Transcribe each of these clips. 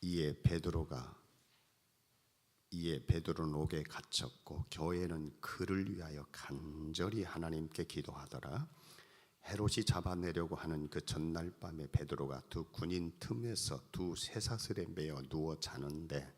이에 베드로는 옥에 갇혔고 교회는 그를 위하여 간절히 하나님께 기도하더라. 헤롯이 잡아내려고 하는 그 전날 밤에 베드로가 두 군인 틈에서 두 쇠사슬에 매어 누워 자는데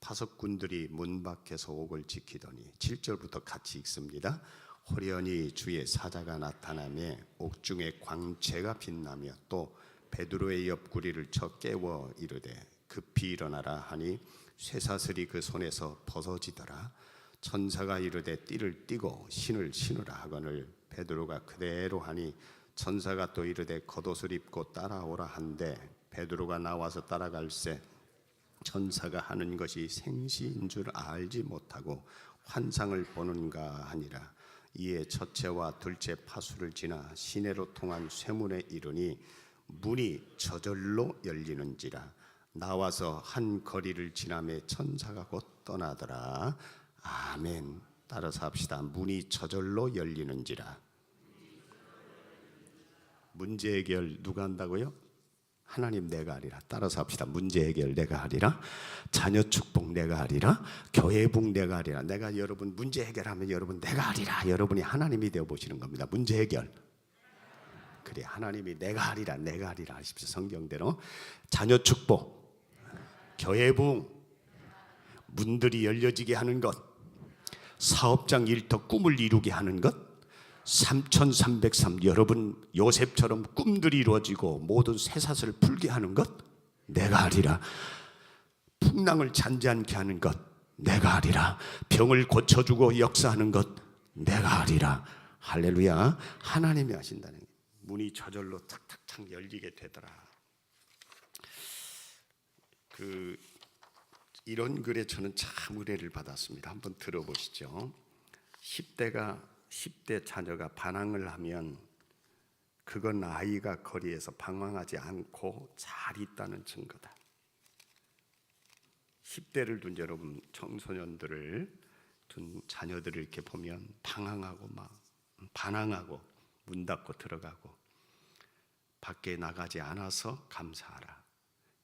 파석꾼들이 문 밖에서 옥을 지키더니 7절부터 같이 읽습니다. 호련히 주의 사자가 나타나며 옥중에 광채가 빛나며 또 베드로의 옆구리를 쳐 깨워 이르되 급히 일어나라 하니 쇠사슬이 그 손에서 벗어지더라. 천사가 이르되 띠를 띠고 신을 신으라 하거늘 베드로가 그대로 하니 천사가 또 이르되 겉옷을 입고 따라오라 한데 베드로가 나와서 따라갈새 천사가 하는 것이 생시인 줄 알지 못하고 환상을 보는가 하니라. 이에 첫째와 둘째 파수를 지나 시내로 통한 쇠문에 이르니 문이 저절로 열리는지라. 나와서 한 거리를 지나매 천사가 곧 떠나더라. 아멘. 따라서 합시다. 문이 저절로 열리는지라. 문제 해결 누가 한다고요? 하나님 내가 하리라. 따라서 합시다. 문제 해결 내가 하리라. 자녀 축복 내가 하리라. 교회 복 내가 하리라. 내가 여러분 문제 해결하면 여러분 내가 하리라. 여러분이 하나님이 되어 보시는 겁니다. 문제 해결. 그래, 하나님이 내가 하리라 내가 하리라 하십시오. 성경대로. 자녀 축복, 교회 복, 문들이 열려지게 하는 것, 사업장 일터 꿈을 이루게 하는 것, 3303 여러분 요셉처럼 꿈들이 이루어지고 모든 쇠사슬을 풀게 하는 것 내가 하리라. 풍랑을 잔지않게 하는 것 내가 하리라. 병을 고쳐주고 역사하는 것 내가 하리라. 할렐루야. 하나님이 하신다는 거예요. 문이 저절로 탁탁탁 열리게 되더라. 이런 글에 저는 참 의뢰를 받았습니다. 한번 들어보시죠. 10대 자녀가 반항을 하면 그건 아이가 거리에서 방황하지 않고 잘 있다는 증거다. 10대를 둔 여러분 청소년들을 둔 자녀들을 이렇게 보면 방황하고 막 반항하고 문 닫고 들어가고 밖에 나가지 않아서 감사하라.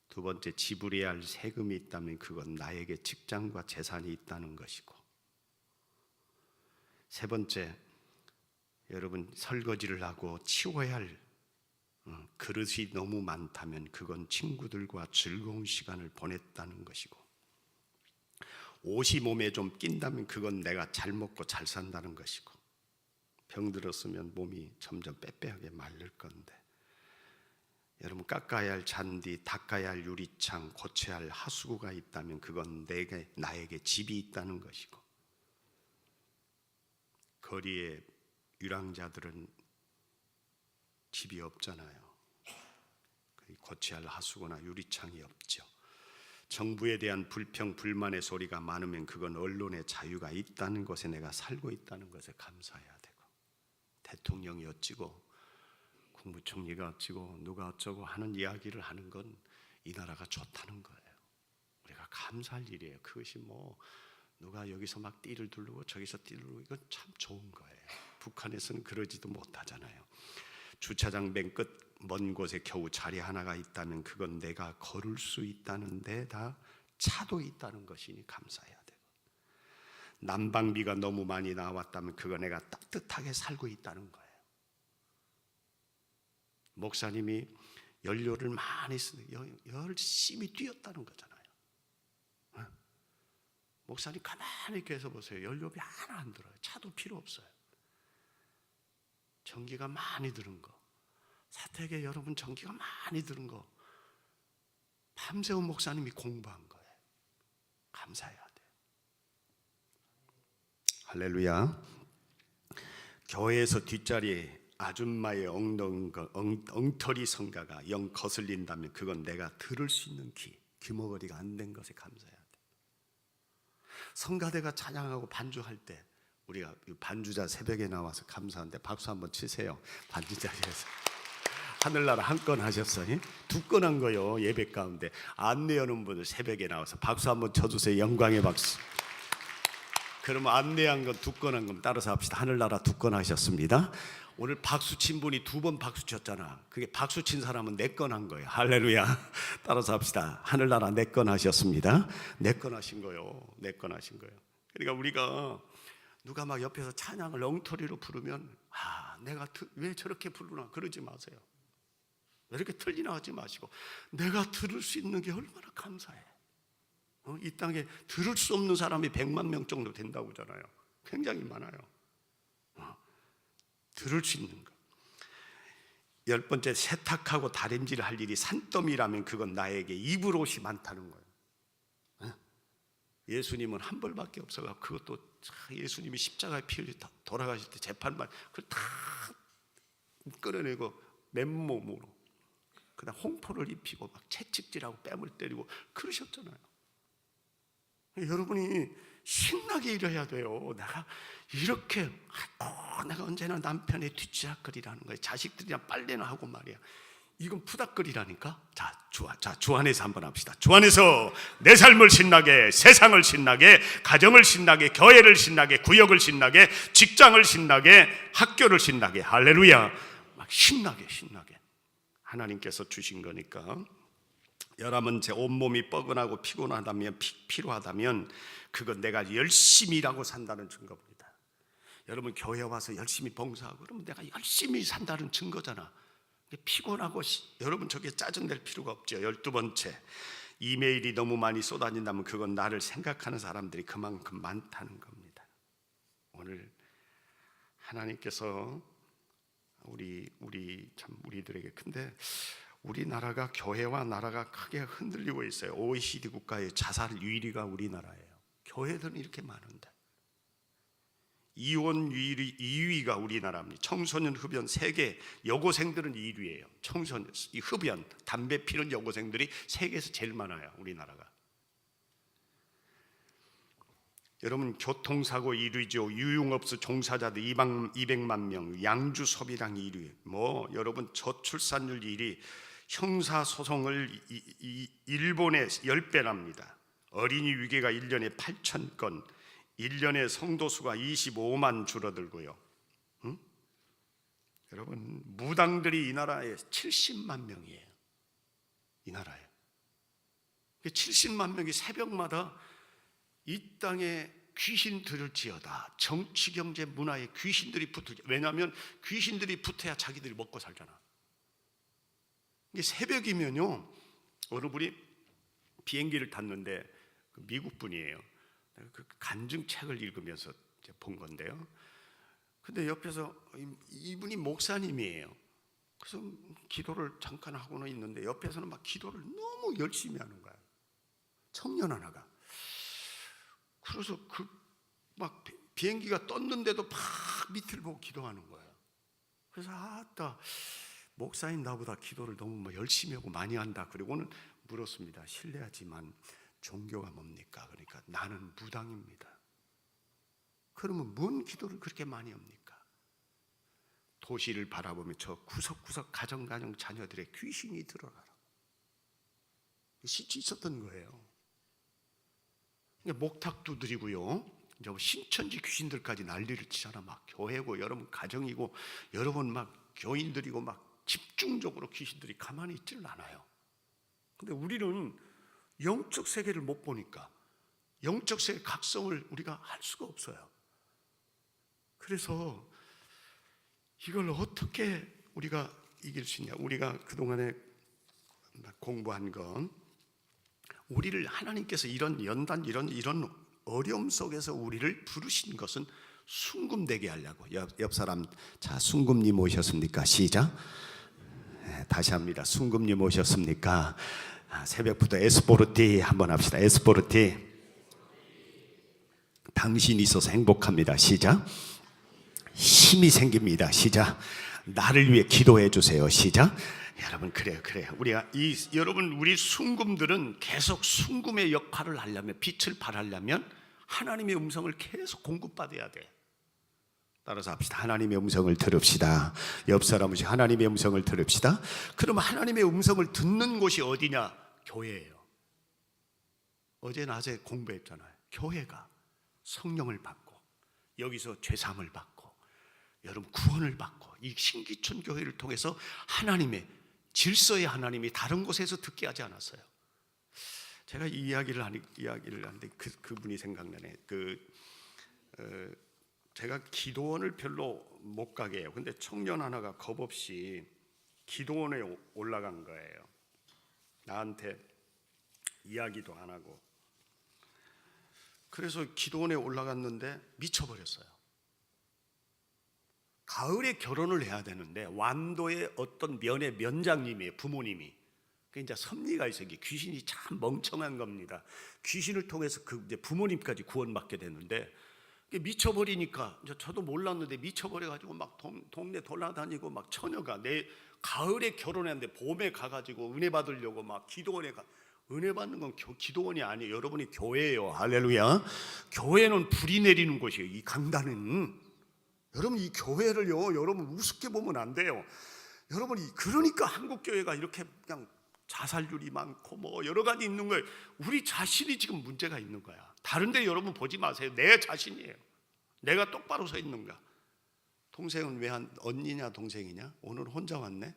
두 번째, 지불해야 할 세금이 있다면 그건 나에게 직장과 재산이 있다는 것이고, 세 번째, 여러분 설거지를 하고 치워야 할 그릇이 너무 많다면 그건 친구들과 즐거운 시간을 보냈다는 것이고, 옷이 몸에 좀 낀다면 그건 내가 잘 먹고 잘 산다는 것이고, 병들었으면 몸이 점점 빼빼하게 마를 건데, 여러분 깎아야 할 잔디, 닦아야 할 유리창, 고쳐야 할 하수구가 있다면 그건 나에게 집이 있다는 것이고, 거리에 유랑자들은 집이 없잖아요. 고쳐야 할 하수구나 유리창이 없죠. 정부에 대한 불평, 불만의 소리가 많으면 그건 언론의 자유가 있다는 것에 내가 살고 있다는 것에 감사해야 되고, 대통령이 어찌고 국무총리가 어찌고 누가 어쩌고 하는 이야기를 하는 건 이 나라가 좋다는 거예요. 우리가 감사할 일이에요. 그것이 뭐 누가 여기서 막 띠를 두르고 저기서 띠를 두르고 이건 참 좋은 거예요. 북한에서는 그러지도 못하잖아요. 주차장 맨 끝 먼 곳에 겨우 자리 하나가 있다면 그건 내가 걸을 수 있다는 데다 차도 있다는 것이니 감사해야 되고, 난방비가 너무 많이 나왔다면 그거 내가 따뜻하게 살고 있다는 거예요. 목사님이 연료를 많이 쓰는 열심히 뛰었다는 거잖아요. 목사님 가만히 계서 보세요. 연료비 하나 안 들어요. 차도 필요 없어요. 전기가 많이 드는 거, 사택에 여러분 전기가 많이 드는 거 밤새운 목사님이 공부한 거예요. 감사해야 돼요. 할렐루야. 교회에서 뒷자리에 아줌마의 엉터리 성가가 영 거슬린다면 그건 내가 들을 수 있는 귀머거리가 안 된 것에 감사해야 돼. 성가대가 찬양하고 반주할 때 우리가 반주자 새벽에 나와서 감사한데 박수 한번 치세요. 반주자리에서 하늘나라 한 건 하셨어요. 두 건 한 거요. 예배 가운데 안내 여는 분들 새벽에 나와서 박수 한번 쳐주세요. 영광의 박수. 그러면 안내한 건 두 건 한 건 따라서 합시다. 하늘나라 두 건 하셨습니다. 오늘 박수 친 분이 2번 박수 쳤잖아. 그게 박수 친 사람은 내 건 한 거예요. 할렐루야. 따라서 합시다. 하늘나라 내 건 하셨습니다. 내 건 하신 거예요. 내 건 하신 거예요. 그러니까 우리가 누가 막 옆에서 찬양을 엉터리로 부르면 내가 왜 저렇게 부르나 그러지 마세요. 왜 이렇게 틀리나 하지 마시고 내가 들을 수 있는 게 얼마나 감사해. 이 땅에 들을 수 없는 사람이 100만 명 정도 된다고 하잖아요. 굉장히 많아요. 들을 수 있는 것. 10번째, 세탁하고 다림질할 일이 산더미라면 그건 나에게 입을 옷이 많다는 거예요. 예수님은 한 벌밖에 없어서 그것도 예수님이 십자가에 피 흘려 돌아가실 때 재판만 그걸 다 끌어내고 맨몸으로 그다음 홍포를 입히고 막 채찍질하고 뺨을 때리고 그러셨잖아요. 여러분이 신나게 일해야 돼요. 내가 이렇게 내가 언제나 남편의 뒷지락거리라는 거예요. 자식들이랑 빨래나 하고 말이야. 이건 푸닥거리라니까. 주 안에서 한번 합시다. 주 안에서 내 삶을 신나게, 세상을 신나게, 가정을 신나게, 교회를 신나게, 구역을 신나게, 직장을 신나게, 학교를 신나게. 할렐루야. 막 신나게 하나님께서 주신 거니까. 여러분, 제 온몸이 뻐근하고 피곤하다면, 피로하다면 그건 내가 열심히 일하고 산다는 증거입니다. 여러분, 교회 와서 열심히 봉사하고 그러면 내가 열심히 산다는 증거잖아. 피곤하고 여러분 저게 짜증낼 필요가 없죠. 12번째, 이메일이 너무 많이 쏟아진다면 그건 나를 생각하는 사람들이 그만큼 많다는 겁니다. 오늘 하나님께서 우리들에게, 근데 우리나라가, 교회와 나라가 크게 흔들리고 있어요. OECD 국가의 자살 1위가 우리나라예요. 교회들은 이렇게 많은데. 이혼 2위가 우리나라입니다. 청소년 흡연, 세계 여고생들은 1위예요. 청소년, 이 흡연, 담배 피는 여고생들이 세계에서 제일 많아요. 우리나라가. 여러분, 교통사고 1위죠. 유흥업소 종사자들 200만 명, 양주 소비량 1위. 여러분 저출산율 1위. 형사소송을 일본의 10배랍니다. 어린이 위계가 1년에 8,000건, 1년에 성도수가 25만 줄어들고요. 여러분, 무당들이 이 나라에 70만 명이에요. 이 나라에 70만 명이 새벽마다 이 땅에 귀신 들을지어다, 정치, 경제, 문화에 귀신들이 붙을지. 왜냐하면 귀신들이 붙어야 자기들이 먹고 살잖아. 이게 새벽이면요, 어느 분이 비행기를 탔는데 미국 분이에요. 그 간증책을 읽으면서 본 건데요. 근데 옆에서 이분이 목사님이에요. 그래서 기도를 잠깐 하고는 있는데 옆에서는 막 기도를 너무 열심히 하는 거예요. 청년 하나가. 그래서 막 비행기가 떴는데도 막 밑을 보고 기도하는 거예요. 그래서 목사님 나보다 기도를 너무 열심히 하고 많이 한다. 그리고는 물었습니다. 실례하지만 종교가 뭡니까? 그러니까 나는 무당입니다. 그러면 뭔 기도를 그렇게 많이 합니까? 도시를 바라보며 저 구석구석 가정 자녀들의 귀신이 들어가라. 시치 있었던 거예요. 목탁 두드리고요, 이제 신천지 귀신들까지 난리를 치잖아. 막 교회고 여러분 가정이고 여러분 막 교인들이고 막 집중적으로 귀신들이 가만히 있지를 않아요. 근데 우리는 영적 세계를 못 보니까 영적 세계 각성을 우리가 할 수가 없어요. 그래서 이걸 어떻게 우리가 이길 수 있냐? 우리가 그동안에 공부한 건, 우리를 하나님께서 이런 연단, 이런 어려움 속에서 우리를 부르신 것은 순금되게 하려고. 옆 사람, 자, 순금님 오셨습니까? 시작. 다시 합니다. 순금님 오셨습니까? 새벽부터 에스포르티 한번 합시다. 에스포르티. 당신이 있어서 행복합니다. 시작. 힘이 생깁니다. 시작. 나를 위해 기도해 주세요. 시작. 여러분, 그래요. 우리가 여러분, 우리 순금들은 계속 순금의 역할을 하려면, 빛을 발하려면 하나님의 음성을 계속 공급받아야 돼. 따라서 합시다. 하나님의 음성을 들읍시다. 옆 사람은 하나님의 음성을 들읍시다. 그러면 하나님의 음성을 듣는 곳이 어디냐? 교회예요. 어제 낮에 공부했잖아요. 교회가 성령을 받고 여기서 죄사함을 받고 여러분 구원을 받고 이 신기촌 교회를 통해서 하나님의 질서의 하나님이 다른 곳에서 듣게 하지 않았어요. 제가 이 이야기를 하는데 그분이 생각나네. 제가 기도원을 별로 못 가게 해요. 근데 청년 하나가 겁없이 기도원에 올라간 거예요. 나한테 이야기도 안 하고. 그래서 기도원에 올라갔는데 미쳐버렸어요. 가을에 결혼을 해야 되는데 완도의 어떤 면의 면장님이에요. 부모님이. 그 이제 섭리가 있어요. 귀신이 참 멍청한 겁니다. 귀신을 통해서 이제 부모님까지 구원받게 되는데 미쳐버리니까 저도 몰랐는데 미쳐버려가지고 막 동네 돌아다니고 막 처녀가 내 가을에 결혼했는데 봄에 가가지고 은혜 받으려고 막 기도원에 가. 은혜 받는 건 기도원이 아니에요. 여러분이 교회예요. 할렐루야. 교회는 불이 내리는 곳이에요. 이 강단은. 여러분 이 교회를요, 여러분 우습게 보면 안 돼요. 여러분이 그러니까 한국 교회가 이렇게 그냥 자살률이 많고 뭐 여러 가지 있는 거예요. 우리 자신이 지금 문제가 있는 거야. 다른데 여러분 보지 마세요. 내 자신이에요. 내가 똑바로 서 있는가? 동생은 왜 언니냐 동생이냐? 오늘 혼자 왔네.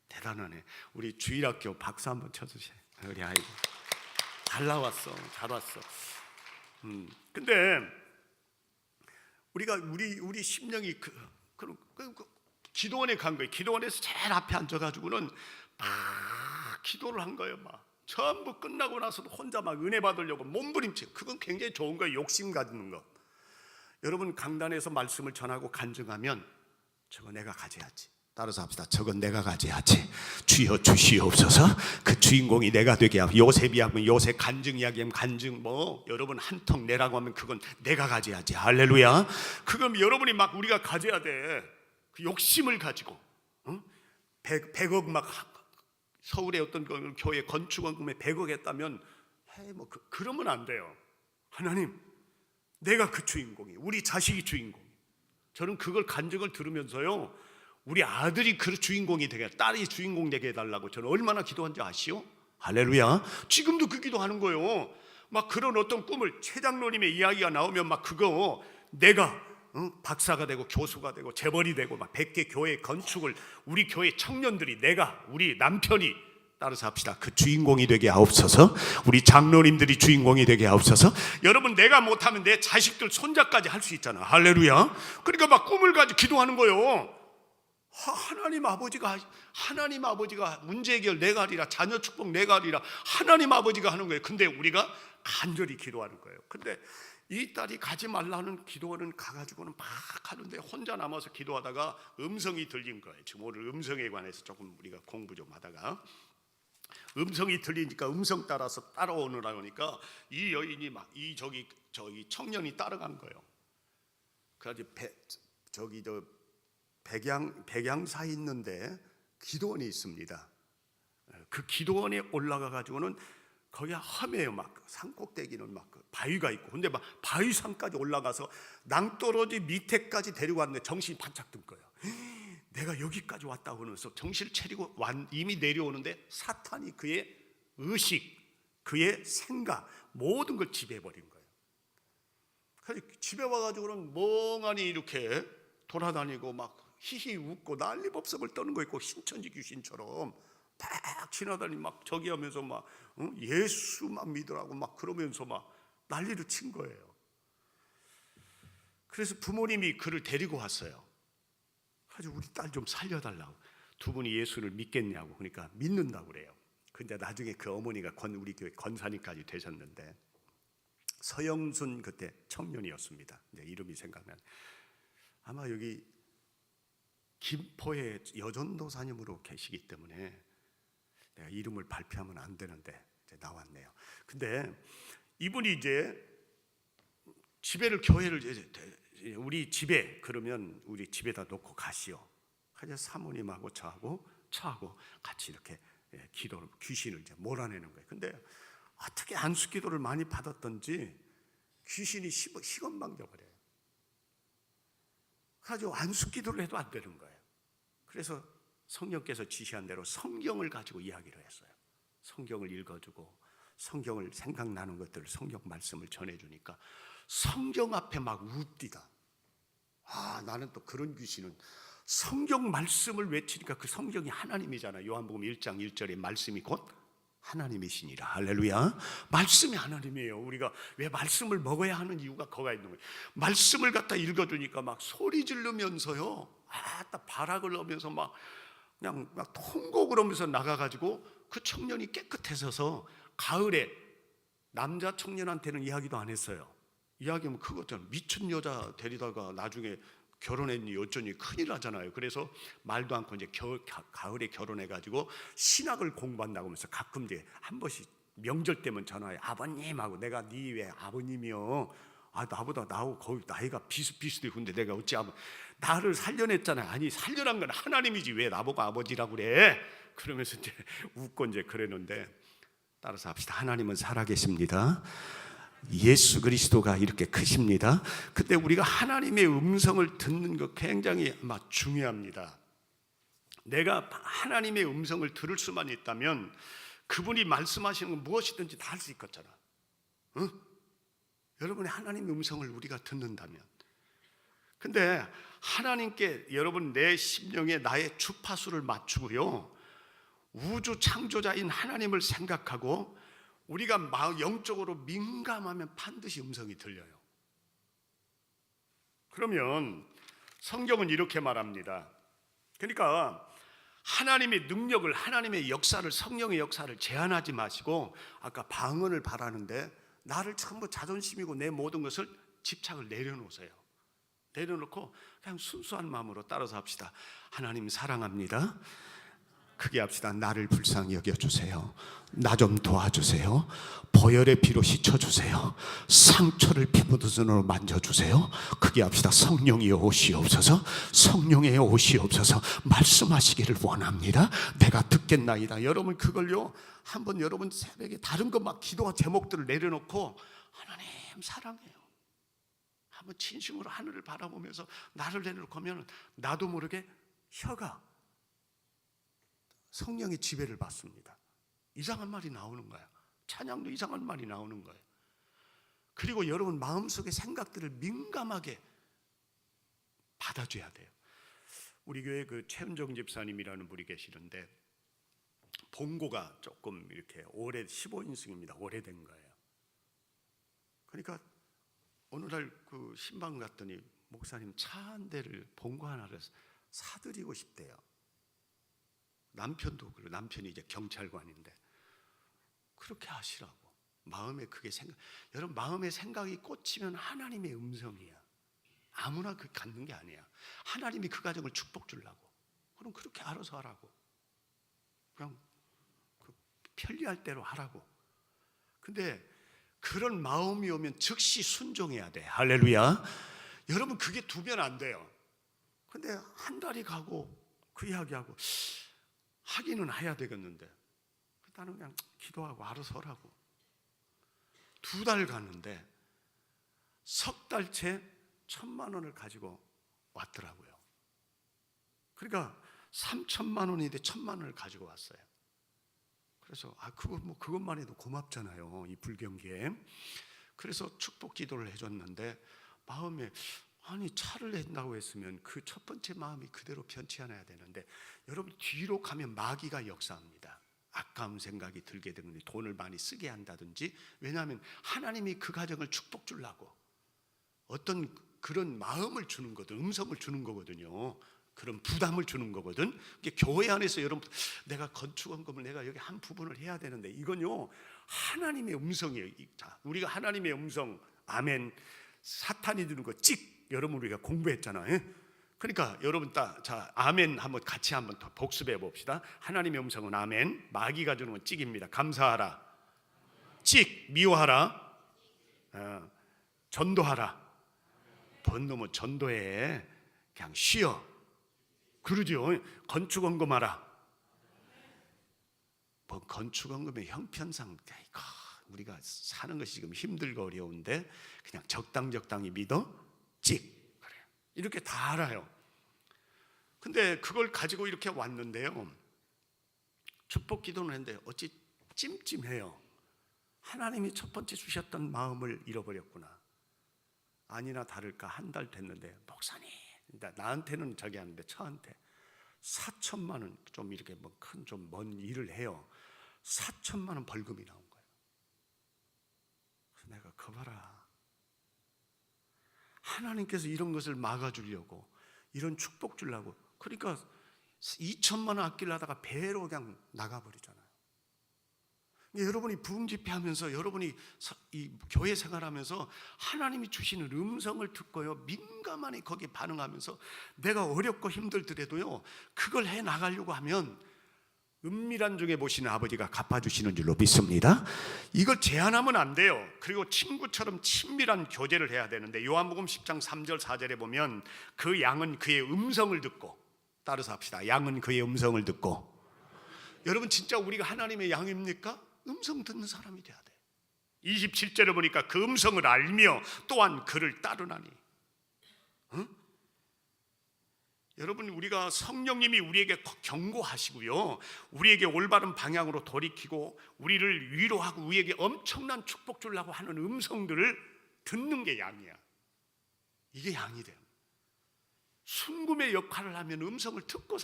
대단하네. 우리 주일학교 박수 한번 쳐주세요. 우리 아이고 잘 나왔어, 잘 왔어. 근데 우리 심령이 기도원에 간 거예요. 기도원에서 제일 앞에 앉아가지고는 막 기도를 한 거예요. 막 전부 끝나고 나서도 혼자 막 은혜 받으려고 몸부림치고. 그건 굉장히 좋은 거예요. 욕심 가지는 거. 여러분 강단에서 말씀을 전하고 간증하면 저거 내가 가져야지. 따라서 합시다. 저건 내가 가져야지. 주여 주시옵소서. 그 주인공이 내가 되게 하고, 요셉이 하면 요셉, 간증 이야기하면 간증, 뭐 여러분 한턱 내라고 하면 그건 내가 가져야지. 할렐루야. 그건 여러분이 막 우리가 가져야 돼. 그 욕심을 가지고 100억 막 서울의 어떤 교회 건축원금에 100억 했다면 뭐 그러면 안 돼요. 하나님, 내가 그 주인공이, 우리 자식이 주인공. 저는 그걸 간증을 들으면서요, 우리 아들이 그 주인공이 되게, 딸이 주인공 되게 해달라고 저는 얼마나 기도한지 아시오? 할렐루야. 지금도 그 기도하는 거예요. 막 그런 어떤 꿈을, 최 장로님의 이야기가 나오면 막 그거 내가 박사가 되고 교수가 되고 재벌이 되고 막 100개 교회 건축을, 우리 교회 청년들이, 내가, 우리 남편이, 따라서 합시다. 그 주인공이 되게 하옵소서. 우리 장로님들이 주인공이 되게 하옵소서. 여러분, 내가 못하면 내 자식들 손자까지 할 수 있잖아. 할렐루야. 그러니까 막 꿈을 가지고 기도하는 거예요. 하나님 아버지가 문제 해결 내가 하리라, 자녀 축복 내가 하리라, 하나님 아버지가 하는 거예요. 근데 우리가 간절히 기도하는 거예요. 근데 이 딸이 가지 말라는 기도는 가가지고는 막 하는데 혼자 남아서 기도하다가 음성이 들린 거예요. 지금 오늘 음성에 관해서 조금 우리가 공부 좀 하다가 음성이 들리니까 음성 따라서 따라오느라 하니까 이 여인이 막 저기 청년이 따라간 거예요. 그래가지고 백양사에 있는데 기도원이 있습니다. 그 기도원에 올라가 가지고는 거기가 험해요. 막 산꼭대기는 막 바위가 있고, 근데 막 바위산까지 올라가서 낭떠러지 밑에까지 데리고 왔는데 정신이 바짝 든 거예요. 내가 여기까지 왔다고 하면서 정신을 차리고 이미 내려오는데 사탄이 그의 의식, 그의 생각, 모든 걸 지배해버린 거예요. 그래서 집에 와가지고는 멍하니 이렇게 돌아다니고 막 히히 웃고 난리법석을 떠는 거 있고, 신천지 귀신처럼 막 지나다니 막 저기 하면서 막 예수만 믿으라고 막 그러면서 막 난리를 친 거예요. 그래서 부모님이 그를 데리고 왔어요. 그래서 우리 딸 좀 살려달라고. 두 분이 예수를 믿겠냐고. 그러니까 믿는다고 그래요. 근데 나중에 그 어머니가 우리 교회 권사님까지 되셨는데, 서영순 그때 청년이었습니다. 이름이 생각나네. 아마 여기 김포의 여전도사님으로 계시기 때문에 내가 이름을 발표하면 안 되는데 이제 나왔네요. 근데 이분이 이제 교회를 우리 집에, 그러면 우리 집에다 놓고 가시오. 그래서 사모님하고 저하고 같이 이렇게 기도를, 귀신을 이제 몰아내는 거예요. 근데 어떻게 안수 기도를 많이 받았던지 귀신이 시건방져 버려요. 그래서 안수 기도를 해도 안 되는 거예요. 그래서 성령께서 지시한 대로 성경을 가지고 이야기를 했어요. 성경을 읽어주고 성경을 생각나는 것들을, 성경 말씀을 전해주니까 성경 앞에 막 웃디다. 나는 또 그런 귀신은 성경 말씀을 외치니까 그 성경이 하나님이잖아요. 요한복음 1장 1절에 말씀이 곧 하나님이시니라. 할렐루야. 말씀이 하나님이에요. 우리가 왜 말씀을 먹어야 하는 이유가 거기가 있는 거예요. 말씀을 갖다 읽어주니까 막 소리 지르면서요, 딱 발악을 하면서 막 그냥 막 통곡을 하면서 나가가지고 그 청년이 깨끗해져서 가을에 남자 청년한테는 이야기도 안 했어요. 이야기하면 그거잖아요. 미친 여자 데리다가 나중에 결혼했니 어쩌니 큰일 나잖아요. 그래서 말도 않고 이제 가을에 결혼해가지고 신학을 공부한다고 하면서 가끔 이제 한 번씩 명절 때면 전화해. 아버님하고 내가 네 왜 아버님이요? 나보다 나하고 거의 나이가 비슷비슷해. 근데 내가 어찌 나를 살려냈잖아요. 아니 살려란 건 하나님이지 왜 나보고 아버지라고 그래? 그러면서 이제 웃고 이제 그랬는데, 따라서 합시다. 하나님은 살아계십니다. 예수 그리스도가 이렇게 크십니다. 그때 우리가 하나님의 음성을 듣는 것 굉장히 중요합니다. 내가 하나님의 음성을 들을 수만 있다면 그분이 말씀하시는 건 무엇이든지 다 할 수 있겠잖아. 응? 여러분의 하나님의 음성을 우리가 듣는다면. 근데 하나님께 여러분 내 심령에 나의 주파수를 맞추고요, 우주 창조자인 하나님을 생각하고 우리가 영적으로 민감하면 반드시 음성이 들려요. 그러면 성경은 이렇게 말합니다. 그러니까 하나님의 능력을, 하나님의 역사를, 성령의 역사를 제한하지 마시고, 아까 방언을 바라는데 나를 전부 자존심이고 내 모든 것을 집착을 내려놓으세요. 내려놓고 그냥 순수한 마음으로 따라서 합시다. 하나님 사랑합니다. 크게 합시다. 나를 불쌍히 여겨주세요. 나 좀 도와주세요. 보혈의 피로 씻어주세요. 상처를 피 묻은 손으로 만져주세요. 크게 합시다. 성령이 오시옵소서. 성령의 오시옵소서. 말씀하시기를 원합니다. 내가 듣겠나이다. 여러분 그걸요, 한번 여러분 새벽에 다른 거 막 기도와 제목들을 내려놓고 하나님 사랑해요, 한번 진심으로 하늘을 바라보면서 나를 내려놓고 하면 나도 모르게 혀가 성령의 지배를 받습니다. 이상한 말이 나오는 거야. 찬양도 이상한 말이 나오는 거예요. 그리고 여러분 마음속의 생각들을 민감하게 받아줘야 돼요. 우리 교회 그 최은정 집사님이라는 분이 계시는데 봉고가 조금 이렇게 오래 15인승입니다. 오래된 거예요. 그러니까 어느 날 그 신방 갔더니 목사님 차 한 대를 봉고 하나를 사드리고 싶대요. 남편도 그리고 남편이 이제 경찰관인데 그렇게 하시라고. 마음에 그게 생각. 여러분 마음에 생각이 꽂히면 하나님의 음성이야. 아무나 그 갖는 게 아니야. 하나님이 그 가정을 축복 주려고. 그럼 그렇게 알아서 하라고. 그냥 그 편리할 대로 하라고. 근데 그런 마음이 오면 즉시 순종해야 돼. 할렐루야. 여러분 그게 두면 안 돼요. 근데 한 달이 가고 그 이야기하고 하기는 해야 되겠는데 나는 그냥 기도하고 알아서 하라고. 2달 갔는데 석 달째 1,000만 원을 가지고 왔더라고요. 그러니까 3,000만 원인데 1,000만 원을 가지고 왔어요. 그래서 그것만 해도 고맙잖아요, 이 불경기에. 그래서 축복 기도를 해줬는데 마음에 아니 차를 낸다고 했으면 그 첫 번째 마음이 그대로 변치 않아야 되는데, 여러분 뒤로 가면 마귀가 역사합니다. 아까운 생각이 들게 되는데 돈을 많이 쓰게 한다든지. 왜냐하면 하나님이 그 가정을 축복 주려고 어떤 그런 마음을 주는 거든, 음성을 주는 거거든요. 그런 부담을 주는 거거든. 교회 안에서 여러분 내가 건축원금을 내가 여기 한 부분을 해야 되는데 이건요 하나님의 음성이에요. 자, 우리가 하나님의 음성 아멘. 사탄이 주는 거 찍, 여러분 우리가 공부했잖아요. 그러니까 여러분 자 아멘 한번 같이 한번 더 복습해 봅시다. 하나님의 음성은 아멘, 마귀가 주는 건 찍입니다. 감사하라, 찍, 미워하라, 전도하라. 돈 넘어 전도해, 그냥 쉬어. 그러죠. 건축원금하라. 뭐 건축원금의 형편상 우리가 사는 것이 지금 힘들고 어려운데 그냥 적당히 믿어 찍. 이렇게 다 알아요. 근데 그걸 가지고 이렇게 왔는데요, 축복 기도는 했는데 어찌 찜찜해요. 하나님이 첫 번째 주셨던 마음을 잃어버렸구나. 아니나 다를까 한 달 됐는데 목사님, 나한테는 저기 하는데 저한테 4천만 원, 좀 이렇게 뭐 큰 좀 먼 일을 해요. 4천만 원 벌금이 나온 거예요. 그래서 내가 거봐라, 하나님께서 이런 것을 막아주려고, 이런 축복 주려고, 그러니까 2천만 원 아끼려다가 배로 그냥 나가버리잖아요. 여러분이 부흥 집회하면서, 여러분이 이 교회 생활하면서 하나님이 주시는 음성을 듣고요, 민감하게 거기에 반응하면서 내가 어렵고 힘들더라도요 그걸 해 나가려고 하면 은밀한 중에 보시는 아버지가 갚아주시는 줄로 믿습니다. 이걸 제한하면 안 돼요. 그리고 친구처럼 친밀한 교제를 해야 되는데, 요한복음 10장 3절 4절에 보면 그 양은 그의 음성을 듣고, 따라서 합시다. 양은 그의 음성을 듣고. 여러분, 진짜 우리가 하나님의 양입니까? 음성 듣는 사람이 돼야 돼. 27절에 보니까 그 음성을 알며 또한 그를 따르나니. 응? 여러분, 우리가 성령님이 우리에게 경고하시고요, 우리에게 올바른 방향으로 돌이키고 우리를 위로하고 우리에게 엄청난 축복 주려고 하는 음성들을 듣는 게 양이야. 이게 양이 돼요. 순금의 역할을 하면 음성을 듣고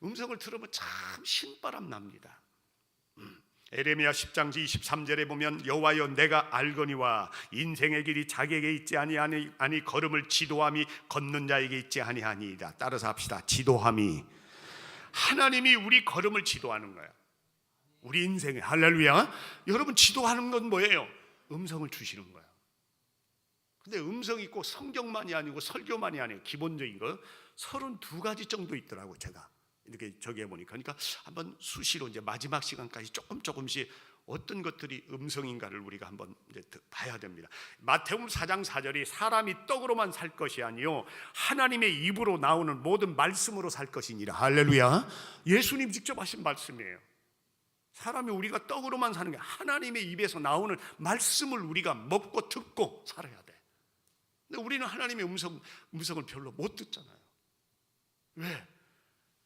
음성을 들으면 참 신바람 납니다. 에레미야 10장 23절에 보면 여호와여 내가 알거니와 인생의 길이 자기에게 있지 아니 걸음을 지도함이 걷는 자에게 있지 아니하니이다. 따라서 합시다. 지도함이, 하나님이 우리 걸음을 지도하는 거야. 우리 인생에. 할렐루야. 여러분, 지도하는 건 뭐예요? 음성을 주시는 거야. 근데 음성이 꼭 성경만이 아니고 설교만이 아니에요. 기본적인 거 32가지 정도 있더라고. 제가 이렇게 저기 해보니까. 그러니까 한번 수시로 이제 마지막 시간까지 조금씩 어떤 것들이 음성인가를 우리가 한번 이제 봐야 됩니다. 마태복음 4장 4절이 사람이 떡으로만 살 것이 아니요 하나님의 입으로 나오는 모든 말씀으로 살 것이니라. 할렐루야. 예수님 직접 하신 말씀이에요. 사람이 우리가 떡으로만 사는 게 하나님의 입에서 나오는 말씀을 우리가 먹고 듣고 살아야 돼. 근데 우리는 하나님의 음성을 별로 못 듣잖아요. 왜?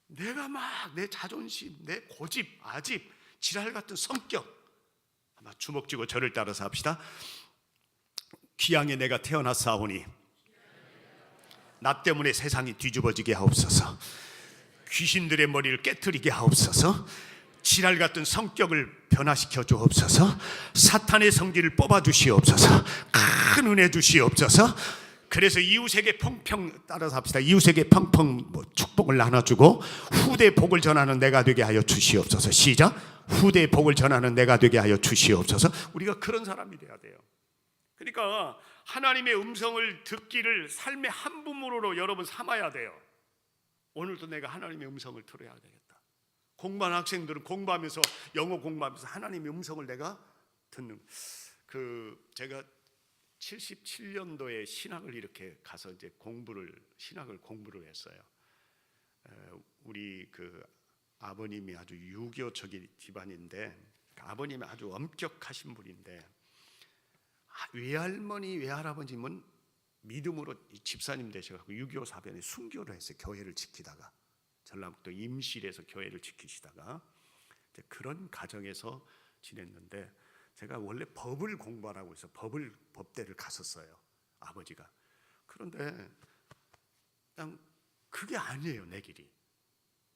내가 막 내 자존심, 내 고집, 아집, 지랄 같은 성격, 아마 주먹 쥐고 저를 따라서 합시다. 귀양에 내가 태어났사오니 나 때문에 세상이 뒤집어지게 하옵소서. 귀신들의 머리를 깨트리게 하옵소서. 지랄 같은 성격을 변화시켜 주옵소서. 사탄의 성질을 뽑아 주시옵소서. 큰 은혜 주시옵소서. 그래서 이웃에게 펑펑, 따라서 합시다. 이웃에게 펑펑 축복을 나눠주고 후대 복을 전하는 내가 되게 하여 주시옵소서. 시작. 후대 복을 전하는 내가 되게 하여 주시옵소서. 우리가 그런 사람이 돼야 돼요. 그러니까 하나님의 음성을 듣기를 삶의 한 부분으로 여러분 삼아야 돼요. 오늘도 내가 하나님의 음성을 들어야 되겠다. 공부하는 학생들은 공부하면서, 영어 공부하면서 하나님의 음성을 내가 듣는. 제가 77년도에 신학을 이렇게 가서 이제 신학을 공부를 했어요. 우리 아버님이 아주 유교적인 집안인데, 아버님이 아주 엄격하신 분인데, 외할머니 외할아버님은 믿음으로 집사님 되셔가지고 유교 사변에 순교를 했어요. 교회를 지키다가 전라북도 임실에서 교회를 지키시다가 이제 그런 가정에서 지냈는데, 제가 원래 법을 공부하라고 해서 법대를 갔었어요, 아버지가. 그런데 그냥 그게 아니에요, 내 길이.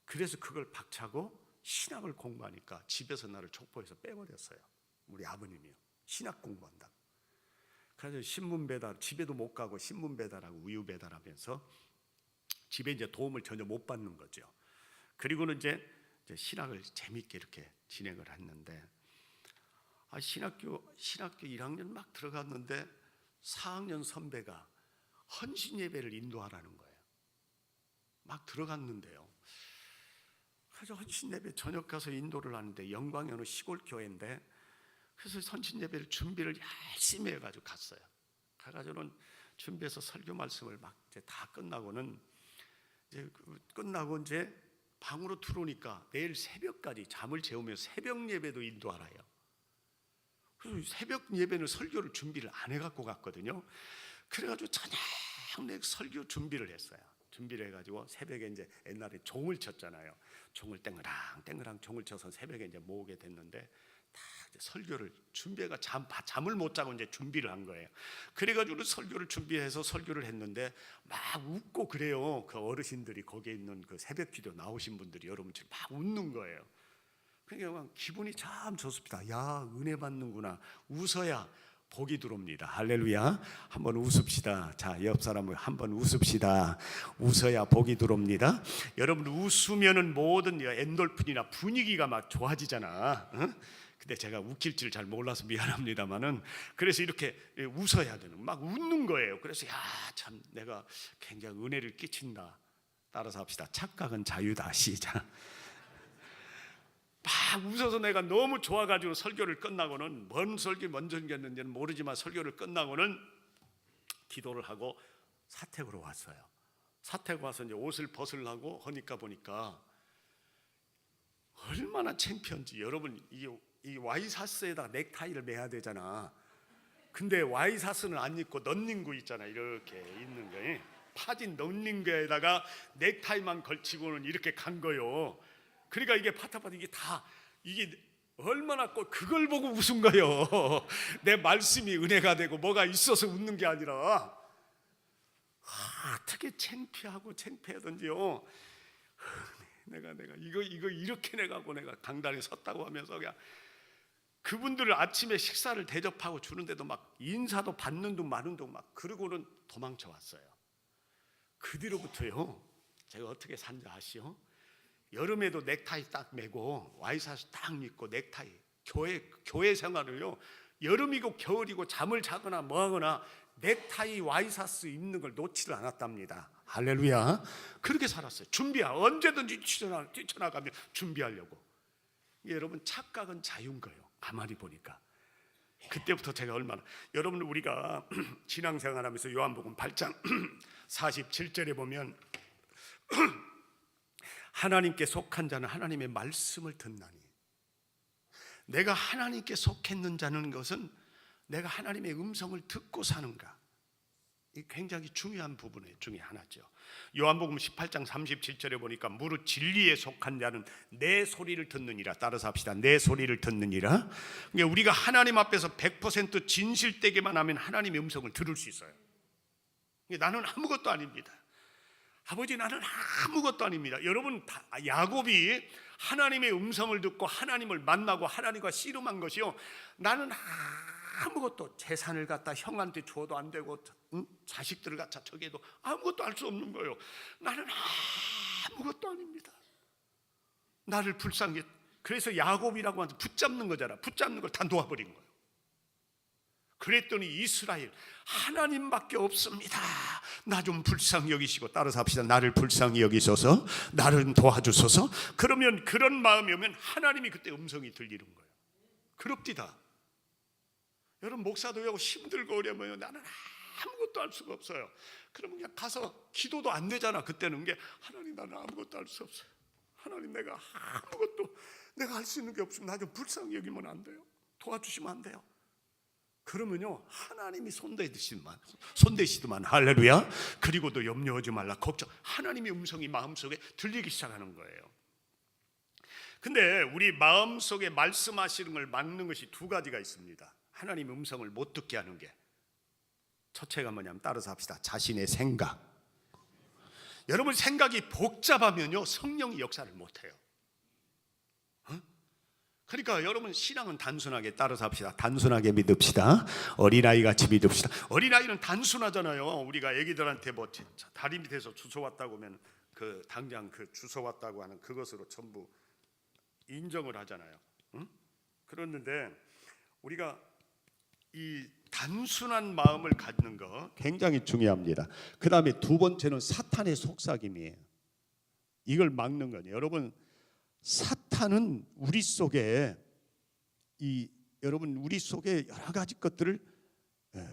그래서 그걸 박차고 신학을 공부하니까 집에서 나를 촉포해서 빼버렸어요, 우리 아버님이요. 신학 공부한다고. 그래서 신문 배달, 집에도 못 가고 신문 배달하고 우유 배달하면서 집에 이제 도움을 전혀 못 받는 거죠. 그리고는 이제 신학을 재밌게 이렇게 진행을 했는데, 신학교 1학년 막 들어갔는데 4학년 선배가 헌신 예배를 인도하라는 거예요. 막 들어갔는데요. 그래서 헌신 예배 저녁 가서 인도를 하는데, 영광이 어느 시골 교회인데, 그래서 헌신 예배를 준비를 열심히 해가지고 갔어요. 가가지고는 준비해서 설교 말씀을 막 이제 다 끝나고는 끝나고 이제 방으로 들어오니까 내일 새벽까지 잠을 재우면서 새벽 예배도 인도하라요. 그래서 새벽 예배는 설교를 준비를 안 해갖고 갔거든요. 그래가지고 저녁 설교 준비를 했어요. 준비를 해가지고 새벽에 이제 옛날에 종을 쳤잖아요. 종을 땡그랑 종을 쳐서 새벽에 이제 모으게 됐는데, 딱 설교를 준비해가 잠을 못 자고 이제 준비를 한 거예요. 그래가지고 설교를 준비해서 설교를 했는데 막 웃고 그래요. 그 어르신들이 거기에 있는 그 새벽기도 나오신 분들이 여러분처럼 막 웃는 거예요. 그러니까 기분이 참 좋습니다. 야, 은혜 받는구나. 웃어야 복이 들어옵니다. 할렐루야. 한번 웃읍시다. 자, 옆 사람을 한번 웃읍시다. 웃어야 복이 들어옵니다. 여러분 웃으면은 모든 엔돌핀이나 분위기가 막 좋아지잖아. 응? 근데 제가 웃길 줄 잘 몰라서 미안합니다만은 그래서 이렇게 웃어야 되는, 막 웃는 거예요. 그래서 야, 참 내가 굉장히 은혜를 끼친다. 따라서 합시다. 착각은 자유다. 시작. 막 웃어서 내가 너무 좋아가지고 설교를 끝나고는, 뭔 설교 먼저 전겼는지는 모르지만 설교를 끝나고는 기도를 하고 사택으로 왔어요. 사택 와서 이제 옷을 벗으려고 하니까 보니까 얼마나 창피한지. 여러분 이 와이사스에다 넥타이를 매야 되잖아. 근데 와이사스는 안 입고 넌닝구 있잖아. 이렇게 있는 거에 파진 넌닝구에다가 넥타이만 걸치고는 이렇게 간 거요. 그러니까 이게 파타파타 이게 얼마나 그걸 보고 웃은 거예요. 내 말씀이 은혜가 되고 뭐가 있어서 웃는 게 아니라 어떻게 창피하던지요. 내가 이거 이렇게 내가고 내가 강단에 섰다고 하면서 그냥 그분들을 아침에 식사를 대접하고 주는데도 막 인사도 받는 둥 마는 둥 막 그러고는 도망쳐 왔어요. 그 뒤로부터요 제가 어떻게 산지 아시오? 여름에도 넥타이 딱 매고 와이셔츠 딱 입고 넥타이, 교회 생활을요 여름이고 겨울이고 잠을 자거나 뭐하거나 넥타이 와이셔츠 입는 걸 놓지를 않았답니다. 할렐루야. 그렇게 살았어요. 언제든지 뛰쳐나가면 준비하려고. 여러분 착각은 자유인 거예요. 가만히 보니까 그때부터 제가 얼마나, 여러분 우리가 신앙생활하면서 요한복음 8장 47절에 보면 하나님께 속한 자는 하나님의 말씀을 듣나니. 내가 하나님께 속했는 자는 것은 내가 하나님의 음성을 듣고 사는가. 이 굉장히 중요한 부분 중에 하나죠. 요한복음 18장 37절에 보니까 무릇 진리에 속한 자는 내 소리를 듣느니라. 따라서 합시다. 내 소리를 듣느니라. 그러니까 우리가 하나님 앞에서 100% 진실되게만 하면 하나님의 음성을 들을 수 있어요. 나는 아무것도 아닙니다. 아버지, 나는 아무것도 아닙니다. 여러분, 야곱이 하나님의 음성을 듣고 하나님을 만나고 하나님과 씨름한 것이요, 나는 아무것도, 재산을 갖다 형한테 줘도 안 되고 자식들을 갖다 저기해도 아무것도 할 수 없는 거예요. 나는 아무것도 아닙니다. 나를 불쌍히. 그래서 야곱이라고 하는 붙잡는 거잖아. 붙잡는 걸 다 놓아버린 거예요. 그랬더니 이스라엘, 하나님밖에 없습니다. 나 좀 불쌍히 여기시고. 따라서 합시다. 나를 불쌍히 여기소서, 나를 도와주소서. 그러면 그런 마음이 오면 하나님이 그때 음성이 들리는 거예요. 그럽디다. 여러분, 목사도 하고 힘들고 어려면 나는 아무것도 할 수가 없어요. 그러면 그냥 가서 기도도 안 되잖아. 그때는 게, 하나님 나는 아무것도 할 수 없어요. 하나님 내가 아무것도, 내가 할 수 있는 게 없으면 나 좀 불쌍히 여기면 안 돼요? 도와주시면 안 돼요? 그러면요 하나님이 손대시더만. 할렐루야. 그리고도 염려하지 말라, 걱정. 하나님의 음성이 마음속에 들리기 시작하는 거예요. 근데 우리 마음속에 말씀하시는 걸 막는 것이 두 가지가 있습니다. 하나님의 음성을 못 듣게 하는 게 첫째가 뭐냐면, 따라서 합시다. 자신의 생각. 여러분, 생각이 복잡하면요 성령이 역사를 못해요. 그러니까 여러분, 신앙은 단순하게, 따라서 합시다. 단순하게 믿읍시다. 어린아이 같이 믿읍시다. 어린아이는 단순하잖아요. 우리가 애기들한테 뭐 다리 밑에서 주워 왔다고 하면 그 당장 그 주워 왔다고 하는 그것으로 전부 인정을 하잖아요. 그랬는데 우리가 이 단순한 마음을 갖는 거 굉장히 중요합니다. 그 다음에 두 번째는 사탄의 속삭임이에요. 이걸 막는 거예요. 여러분, 사탄은 우리 속에 우리 속에 여러 가지 것들을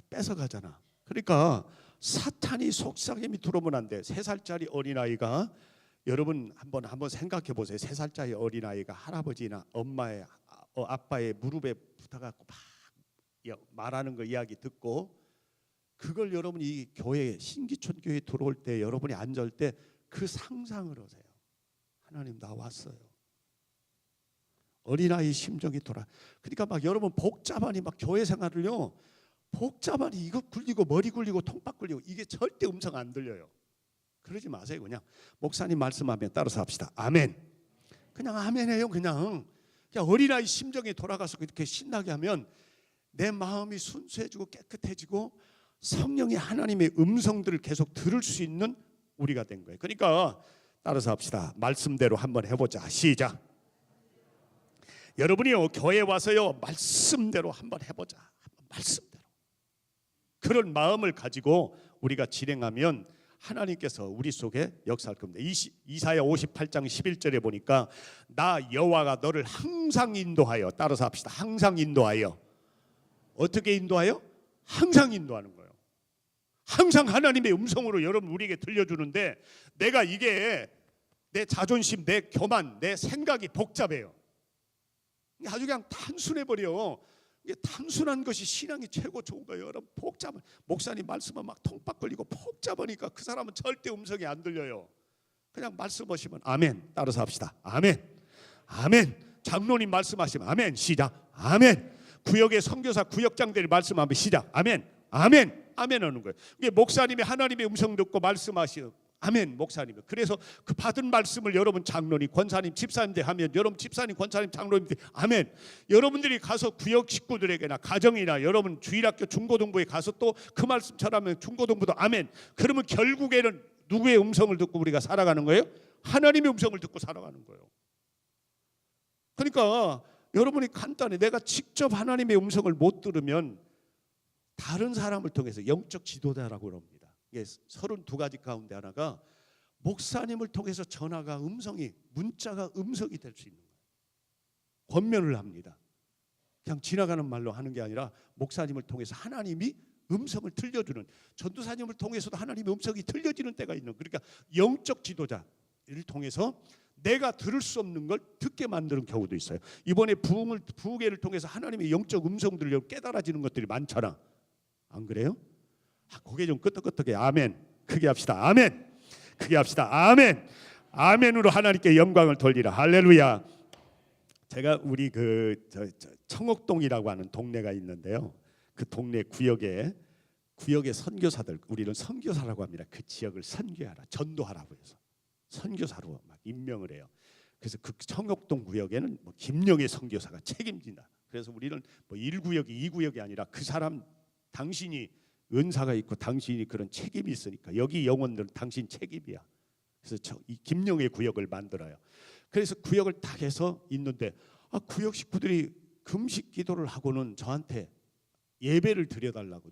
뺏어가잖아. 그러니까 사탄이 속삭임이 들어오면 안 돼. 3살짜리 어린아이가, 여러분 한번 생각해 보세요. 3살짜리 어린아이가 할아버지나 엄마의 아빠의 무릎에 붙어갖고 막 말하는 거 이야기 듣고, 그걸 여러분이 이 교회, 신기촌 교회에 들어올 때 여러분이 앉을 때 그 상상을 하세요. 하나님 나 왔어요. 어린아이 심정이 돌아. 그러니까 막 여러분 복잡하니 막 교회 생활을요, 복잡하니 이거 굴리고 머리 굴리고 통박 굴리고 이게 절대 음성 안 들려요. 그러지 마세요. 그냥 목사님 말씀하면 따라서 합시다. 아멘. 그냥 아멘해요. 그냥 어린아이 심정에 돌아가서 그렇게 신나게 하면 내 마음이 순수해지고 깨끗해지고 성령이 하나님의 음성들을 계속 들을 수 있는 우리가 된 거예요. 그러니까 따라서 합시다. 말씀대로 한번 해보자. 시작. 여러분이요, 교회 와서요, 말씀대로 한번 해보자. 말씀대로. 그런 마음을 가지고 우리가 진행하면 하나님께서 우리 속에 역사할 겁니다. 이사야 58장 11절에 보니까 나 여호와가 너를 항상 인도하여, 따라서 합시다. 항상 인도하여. 어떻게 인도하여? 항상 인도하는 거예요. 항상 하나님의 음성으로 여러분 우리에게 들려주는데, 내가 이게 내 자존심, 내 교만, 내 생각이 복잡해요. 아주 그냥 단순해버려. 이게 단순한 것이 신앙이 최고 좋은 거예요. 여러분 복잡한 목사님 말씀은 막 통박 걸리고 복잡하니까 그 사람은 절대 음성이 안 들려요. 그냥 말씀하시면 아멘. 따라서 합시다. 아멘. 아멘. 장로님 말씀하시면 아멘. 시작. 아멘. 구역의 선교사 구역장들이 말씀하면 시작. 아멘. 아멘. 아멘 하는 거예요. 이게 목사님이 하나님의 음성 듣고 말씀하시요. 아멘. 목사님. 그래서 그 받은 말씀을 여러분 장로님, 권사님, 집사님들 하면 여러분 집사님, 권사님, 장로님들 아멘. 여러분들이 가서 구역 식구들에게나 가정이나 여러분 주일학교 중고등부에 가서 또 그 말씀 전하면 중고등부도 아멘. 그러면 결국에는 누구의 음성을 듣고 우리가 살아가는 거예요? 하나님의 음성을 듣고 살아가는 거예요. 그러니까 여러분이 간단히 내가 직접 하나님의 음성을 못 들으면 다른 사람을 통해서 영적 지도자라고 합니다. 이게 32가지 가운데 하나가 목사님을 통해서 전화가 음성이, 문자가 음성이 될 수 있는 거예요. 권면을 합니다. 그냥 지나가는 말로 하는 게 아니라 목사님을 통해서 하나님이 음성을 들려주는, 전도사님을 통해서도 하나님의 음성이 들려지는 때가 있는, 그러니까 영적 지도자를 통해서 내가 들을 수 없는 걸 듣게 만드는 경우도 있어요. 이번에 부흥회를 통해서 하나님의 영적 음성들을 깨달아지는 것들이 많잖아. 안 그래요? 고개 좀 끄덕끄덕해. 아멘. 크게 합시다. 아멘. 크게 합시다. 아멘. 아멘으로 하나님께 영광을 돌리라. 할렐루야. 제가 우리 청옥동이라고 하는 동네가 있는데요. 그 동네 구역의 선교사들, 우리는 선교사라고 합니다. 그 지역을 선교하라, 전도하라고 해서 선교사로 막 임명을 해요. 그래서 그 청옥동 구역에는 김영애 선교사가 책임진다. 그래서 우리는 1구역이 2구역이 아니라 그 사람, 당신이 은사가 있고 당신이 그런 책임이 있으니까 여기 영혼들은 당신 책임이야. 그래서 이 김영애 구역을 만들어요. 그래서 구역을 딱 해서 있는데 구역 식구들이 금식 기도를 하고는 저한테 예배를 드려달라고,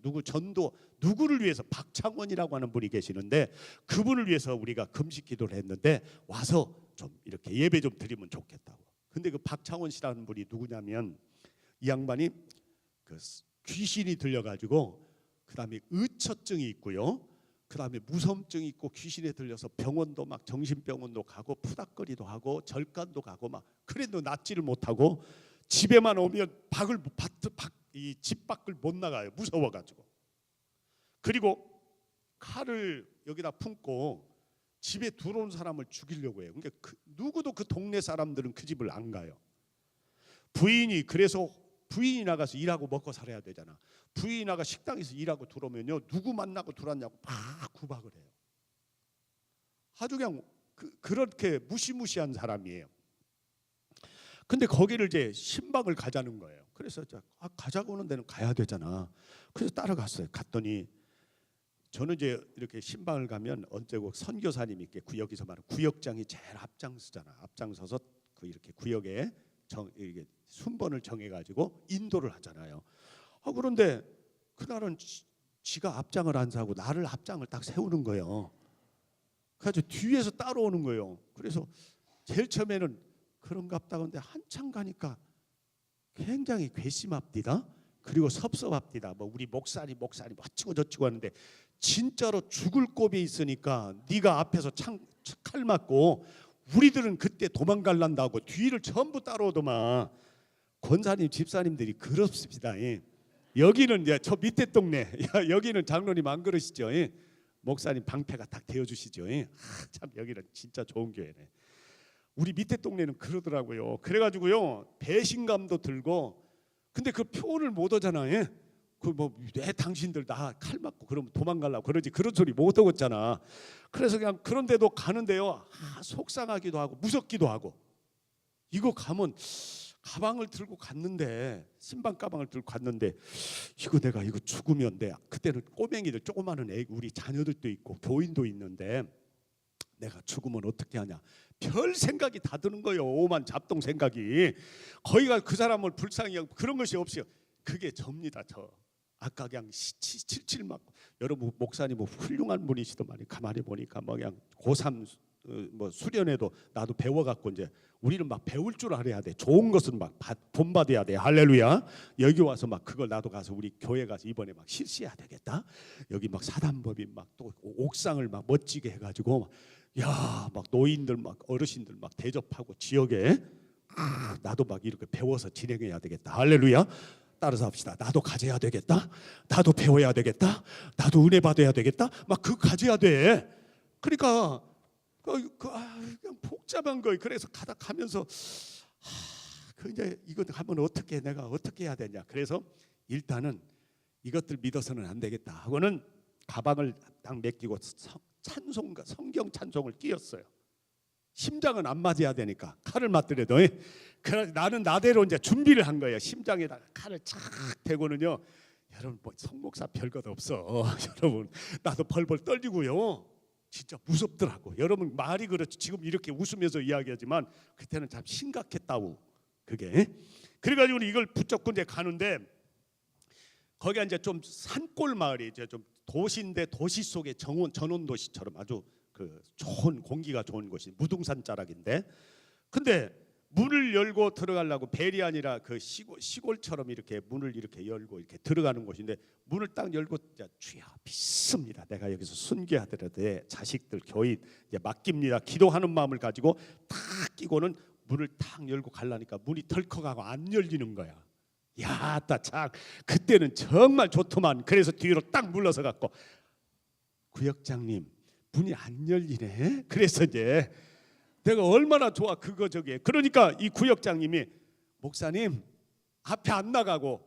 누구를 위해서 박창원이라고 하는 분이 계시는데 그분을 위해서 우리가 금식 기도를 했는데 와서 좀 이렇게 예배 좀 드리면 좋겠다고. 근데 그 박창원 씨라는 분이 누구냐면 이 양반이 그 귀신이 들려가지고 그다음에 의처증이 있고요. 그다음에 무섬증이 있고 귀신에 들려서 병원도 막 정신병원도 가고 푸닥거리도 하고 절간도 가고 막 그래도 낫지를 못하고 집에만 오면 이 집 밖을 못 나가요. 무서워가지고. 그리고 칼을 여기다 품고 집에 들어온 사람을 죽이려고 해요. 그러니까 누구도 그 동네 사람들은 그 집을 안 가요. 그래서 부인이 나가서 일하고 먹고 살아야 되잖아. 부인이 나가 식당에서 일하고 들어오면요, 누구 만나고 들어왔냐고 막 구박을 해요. 아주 그냥 그렇게 무시무시한 사람이에요. 근데 거기를 이제 신방을 가자는 거예요. 그래서 가자고 하는 데는 가야 되잖아. 그래서 따라갔어요. 갔더니 저는 이제 이렇게 신방을 가면 언제고 선교사님이 이렇게 구역에서 말하는 구역장이 제일 앞장서잖아. 앞장서서 이렇게 구역에 이렇게 순번을 정해가지고 인도를 하잖아요. 그런데 그날은 지가 앞장을 안 서고 나를 앞장을 딱 세우는 거예요. 그래서 뒤에서 따라오는 거예요. 그래서 제일 처음에는 그런갑다 하는데 한참 가니까 굉장히 괘씸합디다. 그리고 섭섭합디다. 우리 목사님 어찌고 저찌고 하는데 진짜로 죽을 꼽이 있으니까 네가 앞에서 칼 맞고 우리들은 그때 도망갈란다고 뒤를 전부 따라오더만. 권사님 집사님들이 그렇습니다. 여기는 저 밑에 동네, 여기는 장로님 안 그러시죠? 목사님 방패가 딱 되어주시죠? 참 여기는 진짜 좋은 교회네. 우리 밑에 동네는 그러더라고요. 그래가지고요 배신감도 들고, 근데 그 표현을 못 하잖아요. 그 뭐 왜 당신들 나 칼 맞고 그러면 도망가려고 그러지, 그런 소리 못 하겠잖아. 그래서 그냥 그런데도 가는데요, 속상하기도 하고 무섭기도 하고. 이거 가면 가방을 들고 갔는데, 신방 가방을 들고 갔는데, 이거 내가 이거 죽으면 돼. 그때는 꼬맹이들 조그마한 애, 우리 자녀들도 있고 교인도 있는데 내가 죽으면 어떻게 하냐, 별 생각이 다 드는 거예요. 오만 잡동 생각이. 거기가 그 사람을 불쌍히 하고 그런 것이 없어요. 그게 접니다. 저 아까 그냥 칠칠 막, 여러분 목사님 뭐 훌륭한 분이시더만요. 가만히 보니까 뭐 그냥 고3 뭐 수련회도 나도 배워갖고, 이제 우리는 막 배울 줄 알아야 돼. 좋은 것은 막 본받아야 돼. 할렐루야. 여기 와서 막 그걸 나도 가서 우리 교회 가서 이번에 막 실시해야 되겠다. 여기 막 사단법인 막 또 옥상을 막 멋지게 해가지고 야 막 노인들 막 어르신들 막 대접하고 지역에 나도 막 이렇게 배워서 진행해야 되겠다. 할렐루야. 따라서 합시다. 나도 가져야 되겠다. 나도 배워야 되겠다. 나도 은혜 받아야 되겠다. 막 그거 가져야 돼. 그러니까 그냥 복잡한 거예요. 그래서 가면서 그 이제 이거 하면 어떻게, 내가 어떻게 해야 되냐. 그래서 일단은 이것들 믿어서는 안 되겠다 하고는 가방을 딱 맡기고 찬송가 성경 찬송을 끼웠어요. 심장은 안 맞아야 되니까 칼을 맞더라도. 그래 나는 나대로 이제 준비를 한 거예요. 심장에다가 칼을 착 대고는요. 여러분 뭐 성목사 별것 없어. 여러분 나도 벌벌 떨리고요. 진짜 무섭더라고. 여러분 말이 그렇죠. 지금 이렇게 웃으면서 이야기하지만 그때는 참 심각했다고 그게. 그래가지고 이걸 붙잡고 이제 가는데, 거기가 이제 좀 산골 마을이 이제 좀 도시인데 도시 속의 전원 도시처럼 아주 그 좋은 공기가 좋은 곳이 무등산 자락인데, 근데 문을 열고 들어가려고 벨이 아니라 그 시골처럼 이렇게 문을 이렇게 열고 이렇게 들어가는 곳인데, 문을 딱 열고 주여 믿습니다. 내가 여기서 순교하더라도 자식들 교인 이제 맡깁니다. 기도하는 마음을 가지고 탁 끼고는 문을 탁 열고 가려니까 문이 덜컥하고 안 열리는 거야. 야, 참 그때는 정말 좋더만. 그래서 뒤로 딱 물러서 갖고 구역장님 문이 안 열리네. 그래서 이제 내가 얼마나 좋아 그거 저게. 그러니까 이 구역장님이 목사님 앞에 안 나가고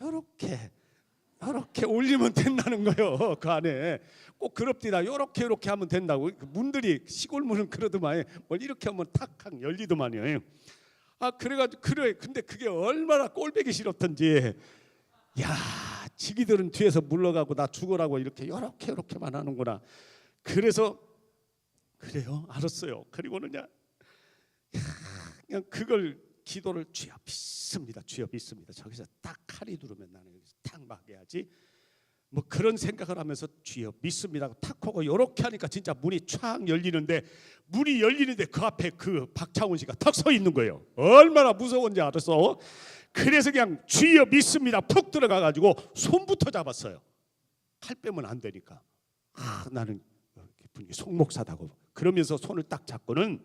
요렇게 올리면 된다는 거예요. 그 안에 꼭 그럽디다. 요렇게 하면 된다고. 문들이 시골 문은 그러더만 뭘 이렇게 하면 탁 열리더만요. 그래가지고 그래. 근데 그게 얼마나 꼴보기 싫었던지. 야, 지기들은 뒤에서 물러가고 나 죽으라고 요렇게만 하는구나. 그래서 그래요, 알았어요. 그리고는 그냥 그걸 기도를 주여 믿습니다. 주여 믿습니다. 저기서 딱 칼이 두르면 나는 여기서 탁 막아야지. 뭐 그런 생각을 하면서 주여 믿습니다. 탁 하고 이렇게 하니까 진짜 문이 촥 열리는데, 문이 열리는데 그 앞에 그 박창훈 씨가 탁 서 있는 거예요. 얼마나 무서운지 알았어. 그래서 그냥 주여 믿습니다 푹 들어가 가지고 손부터 잡았어요. 칼 빼면 안 되니까. 나는 기쁜 송목사다고 그러면서 손을 딱 잡고는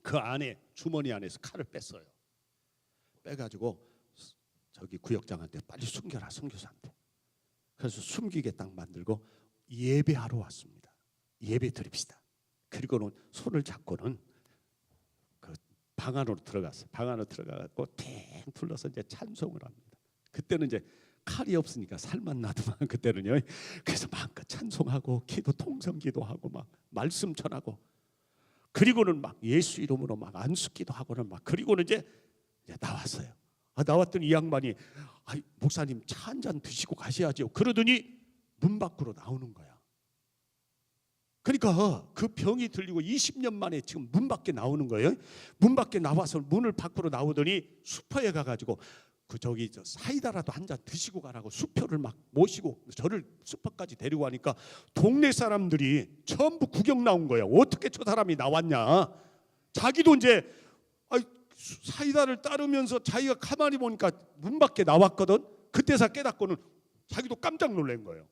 그 안에 주머니 안에서 칼을 뺐어요. 빼가지고 저기 구역장한테 빨리 숨겨라, 선교사한테. 그래서 숨기게 딱 만들고 예배하러 왔습니다. 예배 드립시다. 그리고는 손을 잡고는 그 방 안으로 들어갔어요. 방 안으로 들어가고 탱 둘러서 이제 찬송을 합니다. 그때는 이제 칼이 없으니까 살만 나더만 그때는요. 그래서 마음껏 찬송하고 기도 통성기도하고 막 말씀 전하고, 그리고는 막 예수 이름으로 막 안수기도 하고는 막, 그리고는 이제 나왔어요. 나왔더니 이 양반이 목사님 차 한 잔 드시고 가셔야죠. 그러더니 문 밖으로 나오는 거야. 그러니까 그 병이 들리고 20년 만에 지금 문 밖에 나오는 거예요. 문 밖에 나와서 문을 밖으로 나오더니 수퍼에 가가지고 저기 사이다라도 한 잔 드시고 가라고 수표를 막 모시고 저를 수퍼까지 데리고 가니까 동네 사람들이 전부 구경 나온 거야. 어떻게 저 사람이 나왔냐. 자기도 이제 사이다를 따르면서 자기가 가만히 보니까 문 밖에 나왔거든. 그때서 깨닫고는 자기도 깜짝 놀란 거예요.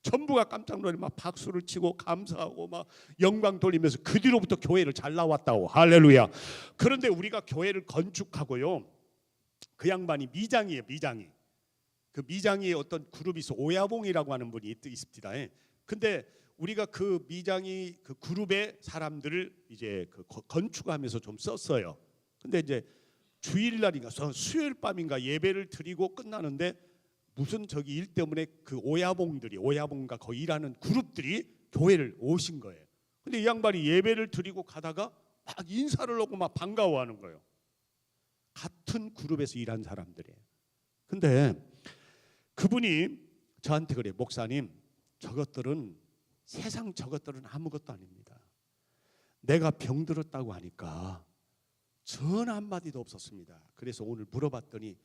전부가 깜짝 놀래 막 박수를 치고 감사하고 막 영광 돌리면서 그 뒤로부터 교회를 잘 나왔다고. 할렐루야. 그런데 우리가 교회를 건축하고요, 그 양반이 미장이에요. 미장이. 그 미장이의 어떤 그룹이 있어. 오야봉이라고 하는 분이 있습니다. 근데 우리가 그 미장이 그 그룹의 사람들을 이제 그 건축하면서 좀 썼어요. 근데 이제 주일날인가 수요일 밤인가 예배를 드리고 끝나는데 무슨 저기 일 때문에 그 오야봉가 거기 일하는 그룹들이 교회를 오신 거예요. 근데 이 양반이 예배를 드리고 가다가 막 인사를 하고 막 반가워하는 거예요. 같은 그룹에서 일한 사람들이에요. 근데 그분이 저한테 그래, 목사님, 세상 저것들은 아무것도 아닙니다. 내가 병들었다고 하니까 전화 한마디도 없었습니다. 그래서 오늘 물어봤더니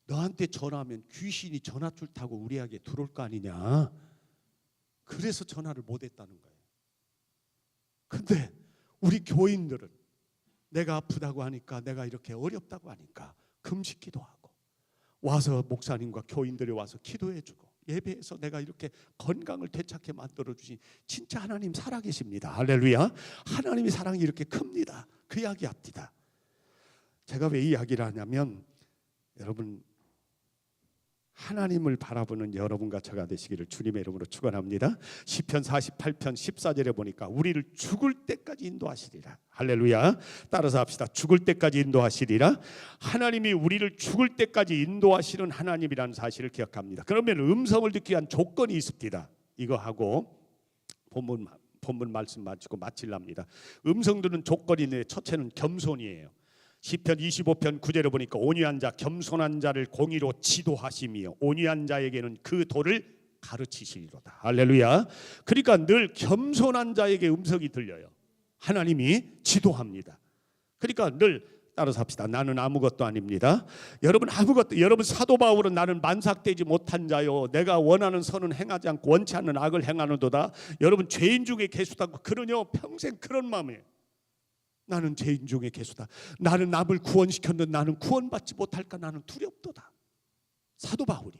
너한테 전화하면 귀신이 전화줄 타고 우리에게 들어올 거 아니냐. 그래서 전화를 못했다는 거예요. 근데 우리 교인들은 내가 아프다고 하니까, 내가 이렇게 어렵다고 하니까 금식 기도하고 와서 목사님과 교인들이 와서 기도해주고 예배에서 내가 이렇게 건강을 되찾게 만들어주신 진짜 하나님 살아계십니다. 할렐루야. 하나님의 사랑이 이렇게 큽니다. 그 이야기 합니다. 제가 왜 이 이야기를 하냐면, 여러분 하나님을 바라보는 여러분과 저가 되시기를 주님의 이름으로 축원합니다. 시편 48편 14절에 보니까 우리를 죽을 때까지 인도하시리라. 할렐루야. 따라서 합시다. 죽을 때까지 인도하시리라. 하나님이 우리를 죽을 때까지 인도하시는 하나님이라는 사실을 기억합니다. 그러면 음성을 듣기 위한 조건이 있습니다. 이거 하고 본문 말씀 마치고 마칠랍니다. 음성 듣는 조건이 있는데 첫째는 겸손이에요. 시편 25편 9절에 보니까 온유한 자 겸손한 자를 공의로 지도하시며 온유한 자에게는 그 도를 가르치시리로다. 할렐루야. 그러니까 늘 겸손한 자에게 음성이 들려요. 하나님이 지도합니다. 그러니까 늘 따라서 합시다. 나는 아무것도 아닙니다. 여러분 사도 바울은 나는 만삭되지 못한 자요, 내가 원하는 선은 행하지 않고 원치 않는 악을 행하는도다. 여러분 죄인 중에 계수다고 그러뇨. 평생 그런 마음이에요. 나는 죄인 중에 계수다. 나는 남을 구원시켰는데 나는 구원받지 못할까 나는 두렵도다. 사도 바울이.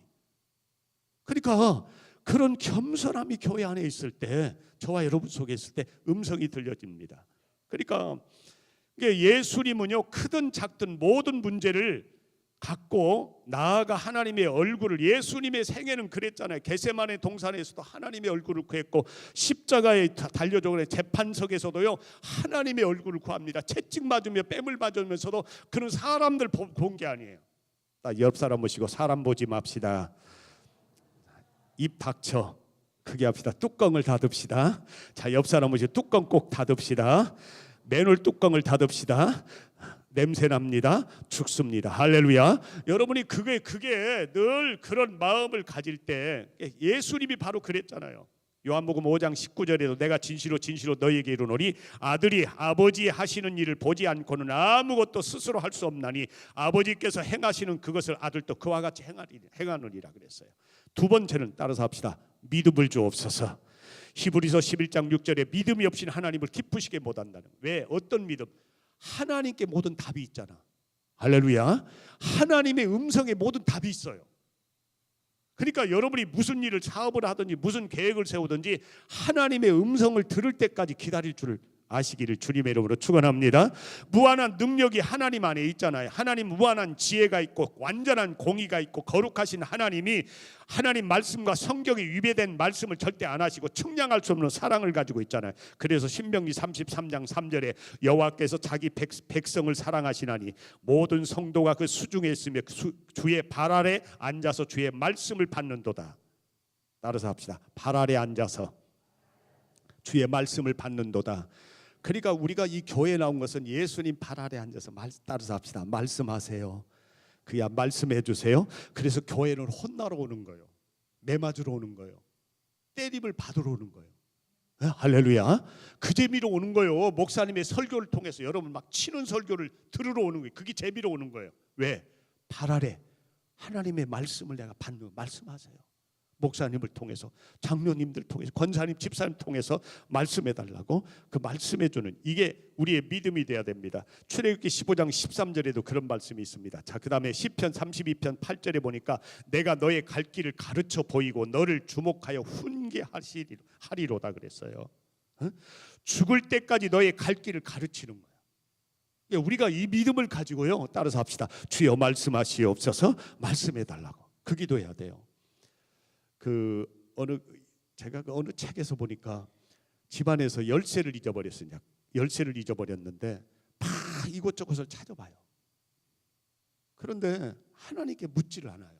그러니까 그런 겸손함이 교회 안에 있을 때, 저와 여러분 속에 있을 때 음성이 들려집니다. 그러니까 예수님은요, 크든 작든 모든 문제를 갖고 나아가 하나님의 얼굴을, 예수님의 생애는 그랬잖아요. 겟세마네 동산에서도 하나님의 얼굴을 구했고 십자가에 달려져 재판석에서도요 하나님의 얼굴을 구합니다. 채찍 맞으며 뺨을 맞으면서도 그런 사람들 본 게 아니에요. 옆 사람 보시고 사람 보지 맙시다. 입 닥쳐. 크게 합시다. 뚜껑을 닫읍시다. 자, 옆 사람 보시고 뚜껑 꼭 닫읍시다. 맨홀 뚜껑을 닫읍시다. 냄새 납니다. 죽습니다. 할렐루야. 여러분이 그게 늘 그런 마음을 가질 때, 예수님이 바로 그랬잖아요. 요한복음 5장 19절에도 내가 진실로 너희에게 이르노니 아들이 아버지 하시는 일을 보지 않고는 아무것도 스스로 할 수 없나니 아버지께서 행하시는 그것을 아들도 그와 같이 행하느니라 그랬어요. 두 번째는 따라서 합시다. 믿음을 주옵소서. 히브리서 11장 6절에 믿음이 없이는 하나님을 기쁘시게 못한다는. 왜? 어떤 믿음? 하나님께 모든 답이 있잖아. 할렐루야. 하나님의 음성에 모든 답이 있어요. 그러니까 여러분이 무슨 일을, 사업을 하든지 무슨 계획을 세우든지 하나님의 음성을 들을 때까지 기다릴 줄을 아시기를 주님의 이름으로 축원합니다. 무한한 능력이 하나님 안에 있잖아요. 하나님 무한한 지혜가 있고 완전한 공의가 있고 거룩하신 하나님이 하나님 말씀과 성경에 위배된 말씀을 절대 안 하시고 측량할 수 없는 사랑을 가지고 있잖아요. 그래서 신명기 33장 3절에 여호와께서 자기 백성을 사랑하시나니 모든 성도가 그 수중에 있으며 주의 발 아래 앉아서 주의 말씀을 받는도다. 따라서 합시다. 발 아래 앉아서 주의 말씀을 받는도다. 그러니까 우리가 이 교회에 나온 것은 예수님 발 아래 앉아서 따라서 합시다. 말씀하세요. 그야 말씀해 주세요. 그래서 교회는 혼나러 오는 거예요. 매맞으러 오는 거예요. 때림을 받으러 오는 거예요. 할렐루야. 그 재미로 오는 거예요. 목사님의 설교를 통해서 여러분 막 치는 설교를 들으러 오는 거예요. 그게 재미로 오는 거예요. 왜? 발 아래 하나님의 말씀을 내가 받는, 말씀하세요. 목사님을 통해서, 장로님들 통해서, 권사님, 집사님 통해서 말씀해달라고 그 말씀해주는, 이게 우리의 믿음이 돼야 됩니다. 출애굽기 15장 13절에도 그런 말씀이 있습니다. 자, 그 다음에 시편 32편 8절에 보니까 내가 너의 갈 길을 가르쳐 보이고 너를 주목하여 훈계하리로다 그랬어요. 죽을 때까지 너의 갈 길을 가르치는 거예요. 우리가 이 믿음을 가지고요, 따라서 합시다. 주여 말씀하시옵소서. 말씀해달라고 그 기도해야 돼요. 그 어느 제가 그 어느 책에서 보니까 집안에서 열쇠를 잊어버렸으냐, 열쇠를 잊어버렸는데 막 이곳저곳을 찾아봐요. 그런데 하나님께 묻지를 않아요.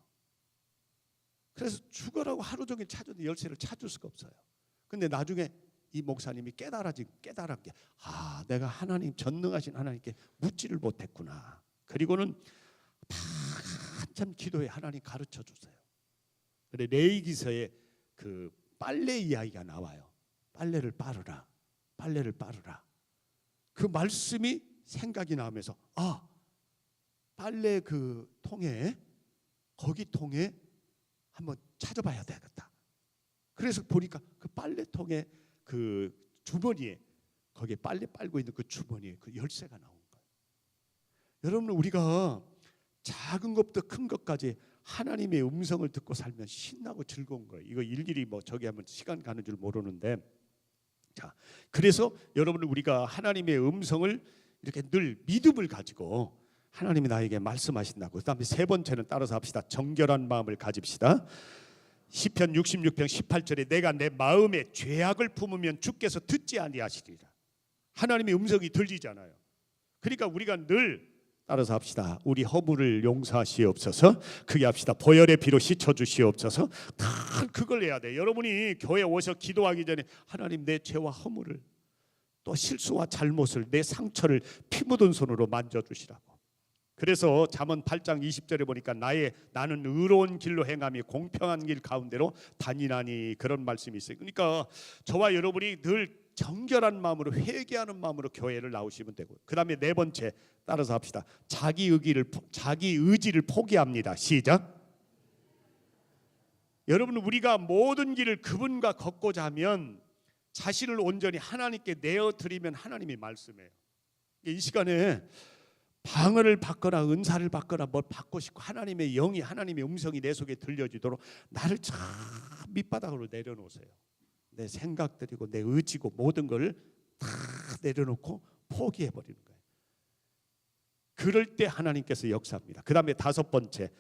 그래서 죽어라고 하루 종일 찾아도 열쇠를 찾을 수가 없어요. 근데 나중에 이 목사님이 깨달은 게, 내가 하나님, 전능하신 하나님께 묻지를 못했구나. 그리고는 한참 기도에 하나님 가르쳐 주세요. 그래, 레위기서에 그 빨래 이야기가 나와요. 빨래를 빠르라, 빨래를 빠르라. 그 말씀이 생각이 나면서 빨래 그 통에, 거기 통에 한번 찾아봐야 되겠다. 그래서 보니까 그 빨래통에 그 주머니에, 거기에 빨래 빨고 있는 그 주머니에 그 열쇠가 나온 거예요. 여러분, 우리가 작은 것부터 큰 것까지 하나님의 음성을 듣고 살면 신나고 즐거운 거예요. 이거 일일이 뭐 저기 하면 시간 가는 줄 모르는데, 자, 그래서 여러분, 우리가 하나님의 음성을 이렇게 늘 믿음을 가지고 하나님이 나에게 말씀하신다고. 그다음에 세 번째는 따라서 합시다. 정결한 마음을 가집시다. 시편 66편 18절에 내가 내 마음에 죄악을 품으면 주께서 듣지 아니하시리라. 하나님의 음성이 들리잖아요. 그러니까 우리가 늘 따라서 합시다. 우리 허물을 용서하시옵소서. 그게 합시다. 보혈의 피로 씻어 주시옵소서. 다 그걸 해야 돼. 여러분이 교회 오셔 기도하기 전에 하나님, 내 죄와 허물을, 또 실수와 잘못을, 내 상처를 피 묻은 손으로 만져주시라고. 그래서 잠언 8장 20절에 보니까 나는 의로운 길로 행함이 공평한 길 가운데로 다니나니, 그런 말씀이 있어요. 그러니까 저와 여러분이 늘 정결한 마음으로, 회개하는 마음으로 교회를 나오시면 되고, 그 다음에 네 번째 따라서 합시다. 자기 의지를 포기합니다. 시작. 여러분, 우리가 모든 길을 그분과 걷고자 하면 자신을 온전히 하나님께 내어드리면 하나님이 말씀해요. 이 시간에 방언을 받거나 은사를 받거나 뭘 받고 싶고 하나님의 영이, 하나님의 음성이 내 속에 들려지도록 나를 참 밑바닥으로 내려놓으세요. 내 생각들이고 내 의지고 모든 걸 다 내려놓고 포기해버리는 거예요. 그럴 때 하나님께서 역사합니다. 그 다음에 다섯 번째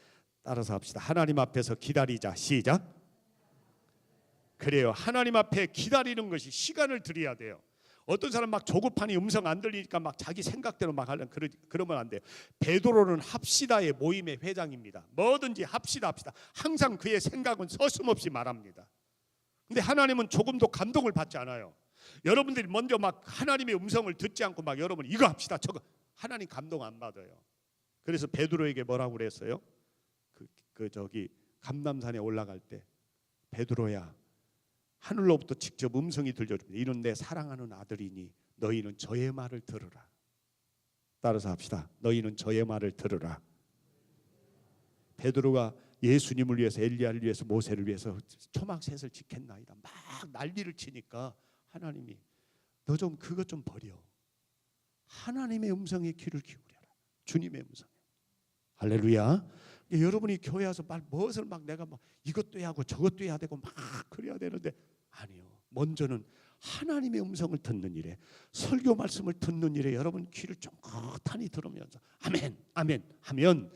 따라서 합시다. 하나님 앞에서 기다리자. 시작. 그래요. 하나님 앞에 기다리는 것이 시간을 들여야 돼요. 어떤 사람 막 조급하니 음성 안 들리니까 막 자기 생각대로 막 하려면 그러면 안 돼요. 베드로는 합시다의 모임의 회장입니다. 뭐든지 합시다. 항상 그의 생각은 서슴없이 말합니다. 근데 하나님은 조금도 감동을 받지 않아요. 여러분들이 먼저 막 하나님의 음성을 듣지 않고 막 여러분 이거 합시다 저거, 하나님 감동 안 받아요. 그래서 베드로에게 뭐라고 그랬어요? 저기 감람산에 올라갈 때, 베드로야, 하늘로부터 직접 음성이 들려줍니다. 이는 내 사랑하는 아들이니 너희는 저의 말을 들으라. 따라서 합시다. 너희는 저의 말을 들으라. 베드로가 예수님을 위해서, 엘리야를 위해서, 모세를 위해서 초막셋을 지켰나이다 막 난리를 치니까 하나님이 너 좀 그것 좀 버려. 하나님의 음성에 귀를 기울여라. 주님의 음성에. 할렐루야. 여러분이 교회 와서 무엇을 막 내가 막 이것도 해야 하고 저것도 해야 되고 막 그래야 되는데, 아니요. 먼저는 하나님의 음성을 듣는 일에, 설교 말씀을 듣는 일에 여러분 귀를 쫑긋하니 들으면서 아멘 아멘 하면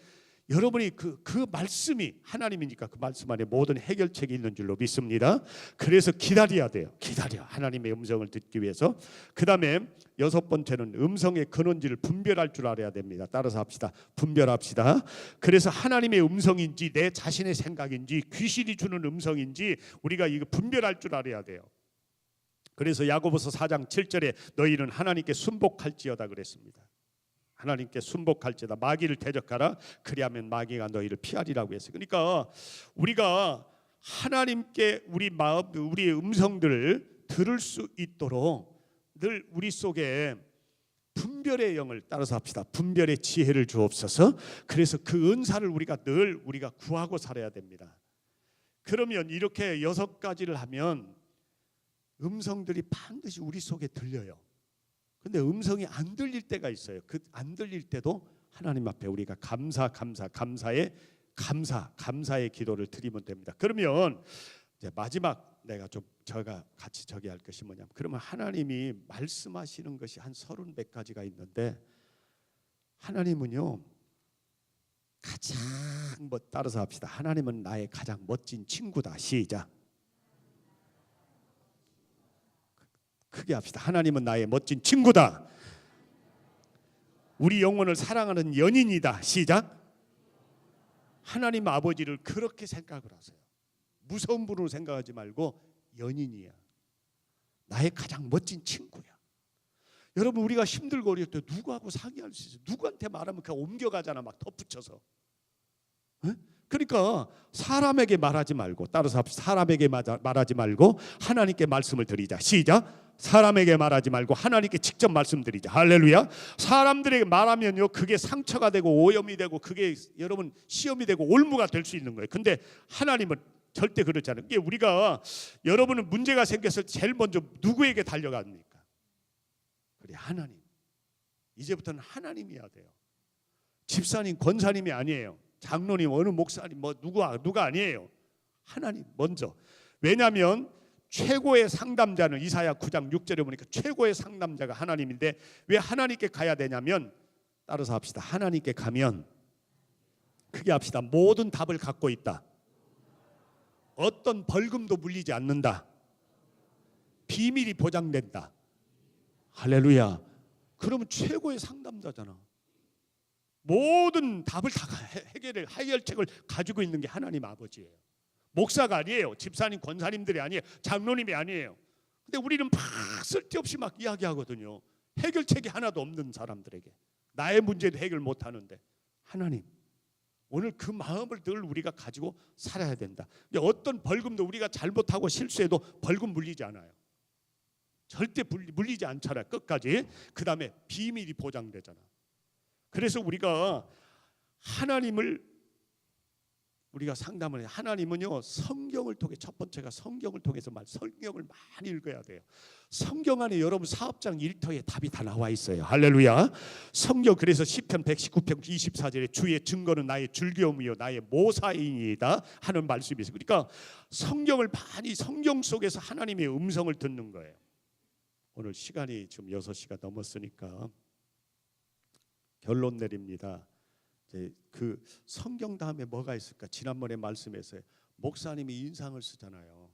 여러분이 그 말씀이 하나님이니까 그 말씀 안에 모든 해결책이 있는 줄로 믿습니다. 그래서 기다려야 돼요. 기다려. 하나님의 음성을 듣기 위해서. 그 다음에 여섯 번째는 음성의 근원지를 분별할 줄 알아야 됩니다. 따라서 합시다. 분별합시다. 그래서 하나님의 음성인지 내 자신의 생각인지 귀신이 주는 음성인지 우리가 이거 분별할 줄 알아야 돼요. 그래서 야고보서 4장 7절에 너희는 하나님께 순복할지어다 그랬습니다. 하나님께 순복할지어다. 마귀를 대적하라. 그리하면 마귀가 너희를 피하리라고 했어요. 그러니까 우리가 하나님께 우리 마음, 우리의 음성들을 들을 수 있도록 늘 우리 속에 분별의 영을 따라서 합시다. 분별의 지혜를 주옵소서. 그래서 그 은사를 우리가 늘 구하고 살아야 됩니다. 그러면 이렇게 6가지를 하면 음성들이 반드시 우리 속에 들려요. 근데 음성이 안 들릴 때가 있어요. 그 안 들릴 때도 하나님 앞에 우리가 감사의 기도를 드리면 됩니다. 그러면 이제 마지막 내가 좀 제가 같이 저기 할 것이 뭐냐면, 그러면 하나님이 말씀하시는 것이 한 30몇 가지가 있는데, 하나님은요 가장 따라서 합시다. 하나님은 나의 가장 멋진 친구다. 시작. 크게 합시다. 하나님은 나의 멋진 친구다. 우리 영혼을 사랑하는 연인이다. 시작. 하나님 아버지를 그렇게 생각을 하세요. 무서운 분으로 생각하지 말고 연인이야. 나의 가장 멋진 친구야. 여러분, 우리가 힘들고 어려울 때 누구하고 상의할 수 있어요? 누구한테 말하면 그냥 옮겨가잖아. 막 덧붙여서. 그러니까 사람에게 말하지 말고, 따라서 사람에게 말하지 말고 하나님께 말씀을 드리자. 시작. 사람에게 말하지 말고 하나님께 직접 말씀드리자. 할렐루야. 사람들에게 말하면요, 그게 상처가 되고 오염이 되고 그게 여러분 시험이 되고 올무가 될 수 있는 거예요. 근데 하나님은 절대 그렇지 않아요. 이게 우리가 여러분은 문제가 생겼을 때 제일 먼저 누구에게 달려갑니까? 그래, 하나님. 이제부터는 하나님이어야 돼요. 집사님, 권사님이 아니에요. 장로님, 어느 목사님, 뭐 누가 아니에요. 하나님 먼저. 왜냐하면 최고의 상담자는 이사야 9장 6절에 보니까 최고의 상담자가 하나님인데 왜 하나님께 가야 되냐면, 따라서 합시다. 하나님께 가면, 크게 합시다. 모든 답을 갖고 있다. 어떤 벌금도 물리지 않는다. 비밀이 보장된다. 할렐루야. 그러면 최고의 상담자잖아. 모든 답을 다 해결책을 가지고 있는 게 하나님 아버지예요. 목사가 아니에요. 집사님, 권사님들이 아니에요. 장로님이 아니에요. 근데 우리는 막 쓸데없이 막 이야기하거든요. 해결책이 하나도 없는 사람들에게. 나의 문제도 해결 못하는데. 하나님, 오늘 그 마음을 늘 우리가 가지고 살아야 된다. 어떤 벌금도 우리가 잘못하고 실수해도 벌금 물리지 않아요. 절대 물리지 않잖아요. 끝까지. 그 다음에 비밀이 보장되잖아. 그래서 우리가 하나님을 우리가 상담을 해요. 하나님은요, 성경을 통해, 첫 번째가 성경을 통해서 성경을 많이 읽어야 돼요. 성경 안에 여러분 사업장 일터에 답이 다 나와 있어요. 할렐루야. 성경, 그래서 시편 119편 24절에 주의 증거는 나의 즐거움이요 나의 모사이니이다 하는 말씀이 있어요. 그러니까 성경을 많이, 성경 속에서 하나님의 음성을 듣는 거예요. 오늘 시간이 지금 6시가 넘었으니까 결론 내립니다. 그 성경 다음에 뭐가 있을까? 지난번에 말씀에서 목사님이 인상을 쓰잖아요.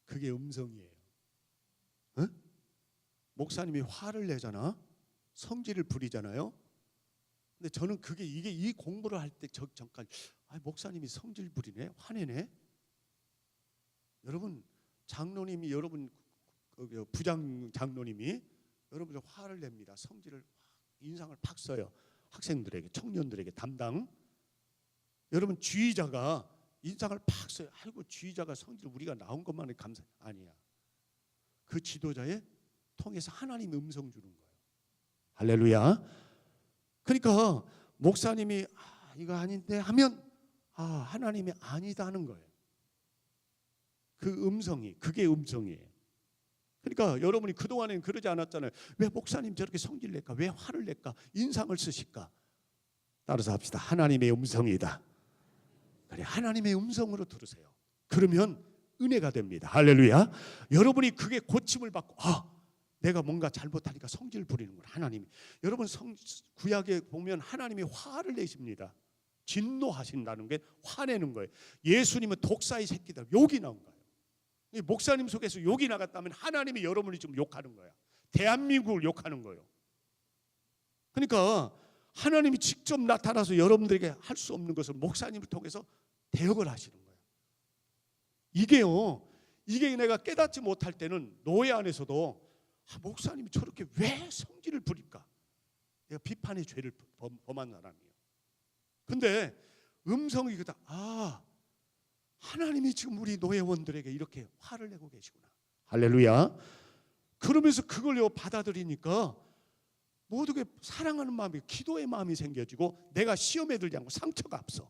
그게 음성이에요. 응? 목사님이 화를 내잖아. 성질을 부리잖아요. 근데 저는 그게 이 공부를 할 때 잠깐 목사님이 성질 부리네, 화내네. 여러분 장로님이, 여러분 부장 장로님이 여러분들 화를 냅니다. 성질을, 인상을 팍 써요. 학생들에게, 청년들에게 담당. 여러분 지휘자가 인상을 팍 써요. 아이고, 지휘자가 성질, 우리가 나온 것만에 감사. 아니야. 그 지도자의 통해서 하나님 음성 주는 거예요. 할렐루야. 그러니까 목사님이 이거 아닌데 하면 하나님이 아니다 하는 거예요. 그 음성이, 그게 음성이에요. 그러니까 여러분이 그동안에는 그러지 않았잖아요. 왜 목사님 저렇게 성질 낼까? 왜 화를 낼까? 인상을 쓰실까? 따라서 합시다. 하나님의 음성이다. 그래, 하나님의 음성으로 들으세요. 그러면 은혜가 됩니다. 할렐루야. 여러분이 그게 고침을 받고 내가 뭔가 잘못하니까 성질 부리는구나. 하나님이. 여러분 구약에 보면 하나님이 화를 내십니다. 진노하신다는 게 화내는 거예요. 예수님은 독사의 새끼들, 욕이 나온 거예요. 목사님 속에서 욕이 나갔다면 하나님이 여러분이 지금 욕하는 거야. 대한민국을 욕하는 거예요. 그러니까 하나님이 직접 나타나서 여러분들에게 할 수 없는 것을 목사님을 통해서 대역을 하시는 거예요. 이게 내가 깨닫지 못할 때는 노예 안에서도 목사님이 저렇게 왜 성질을 부릴까? 내가 비판의 죄를 범한 사람이에요. 근데 음성이 그다. 하나님이 지금 우리 노예원들에게 이렇게 화를 내고 계시구나. 할렐루야. 그러면서 그걸 받아들이니까 모두게 사랑하는 마음이, 기도의 마음이 생겨지고 내가 시험에 들지 않고 상처가 없어.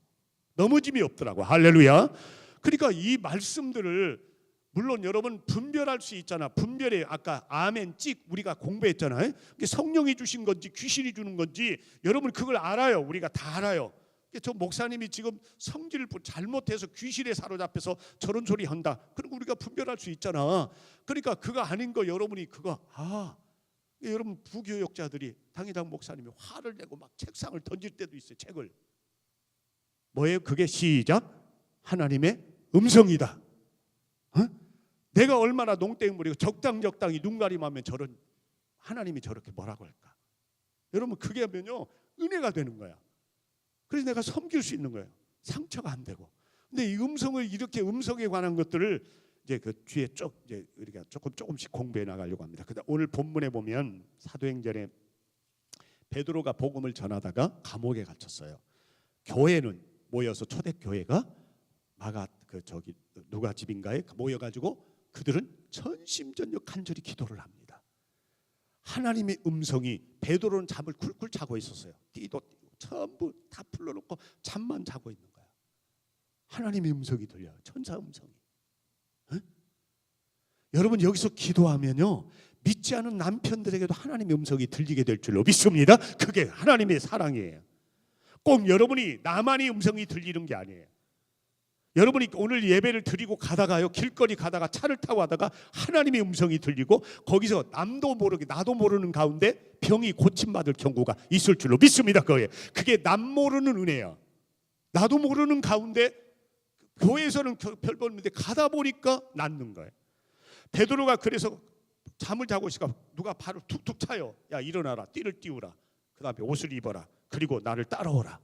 넘어짐이 없더라고. 할렐루야. 그러니까 이 말씀들을 물론 여러분 분별할 수 있잖아. 분별에 아까 아멘 찍 우리가 공부했잖아요. 성령이 주신 건지 귀신이 주는 건지 여러분 그걸 알아요. 우리가 다 알아요. 저 목사님이 지금 성질을 잘못해서 귀신에 사로잡혀서 저런 소리 한다. 그럼 우리가 분별할 수 있잖아. 그러니까 그거 아닌 거 여러분이 그거 여러분 부교역자들이 당회장 목사님이 화를 내고 막 책상을 던질 때도 있어요. 책을. 뭐예요? 그게 시작. 하나님의 음성이다. 내가 얼마나 농땡이 부리고 적당히 눈 가림하면 저런 하나님이 저렇게 뭐라고 할까? 여러분 그게 하면요 은혜가 되는 거야. 그래서 내가 섬길 수 있는 거예요. 상처가 안 되고. 근데 이 음성을 이렇게 음성에 관한 것들을 이제 그 뒤에 이제 우리가 조금씩 공부해 나가려고 합니다. 그다음 오늘 본문에 보면 사도행전에 베드로가 복음을 전하다가 감옥에 갇혔어요. 교회는 모여서 초대교회가 누가 집인가에 모여가지고 그들은 전심전력 간절히 기도를 합니다. 하나님의 음성이 베드로는 잠을 쿨쿨 자고 있었어요. 띠도 전부 다 풀러놓고 잠만 자고 있는 거야. 하나님의 음성이 들려요. 천사 음성이. 에? 여러분 여기서 기도하면요 믿지 않은 남편들에게도 하나님의 음성이 들리게 될 줄로 믿습니다. 그게 하나님의 사랑이에요. 꼭 여러분이 나만의 음성이 들리는 게 아니에요. 여러분이 오늘 예배를 드리고 가다가요 길거리 가다가 차를 타고 가다가 하나님의 음성이 들리고 거기서 남도 모르게 나도 모르는 가운데 병이 고침받을 경우가 있을 줄로 믿습니다. 그게 남 모르는 은혜야. 나도 모르는 가운데 교회에서는 별 보는데 가다 보니까 낫는 거예요. 베드로가 그래서 잠을 자고 있으니까 누가 발을 툭툭 차요. 야 일어나라, 띠를 띄우라, 그 다음에 옷을 입어라, 그리고 나를 따라오라.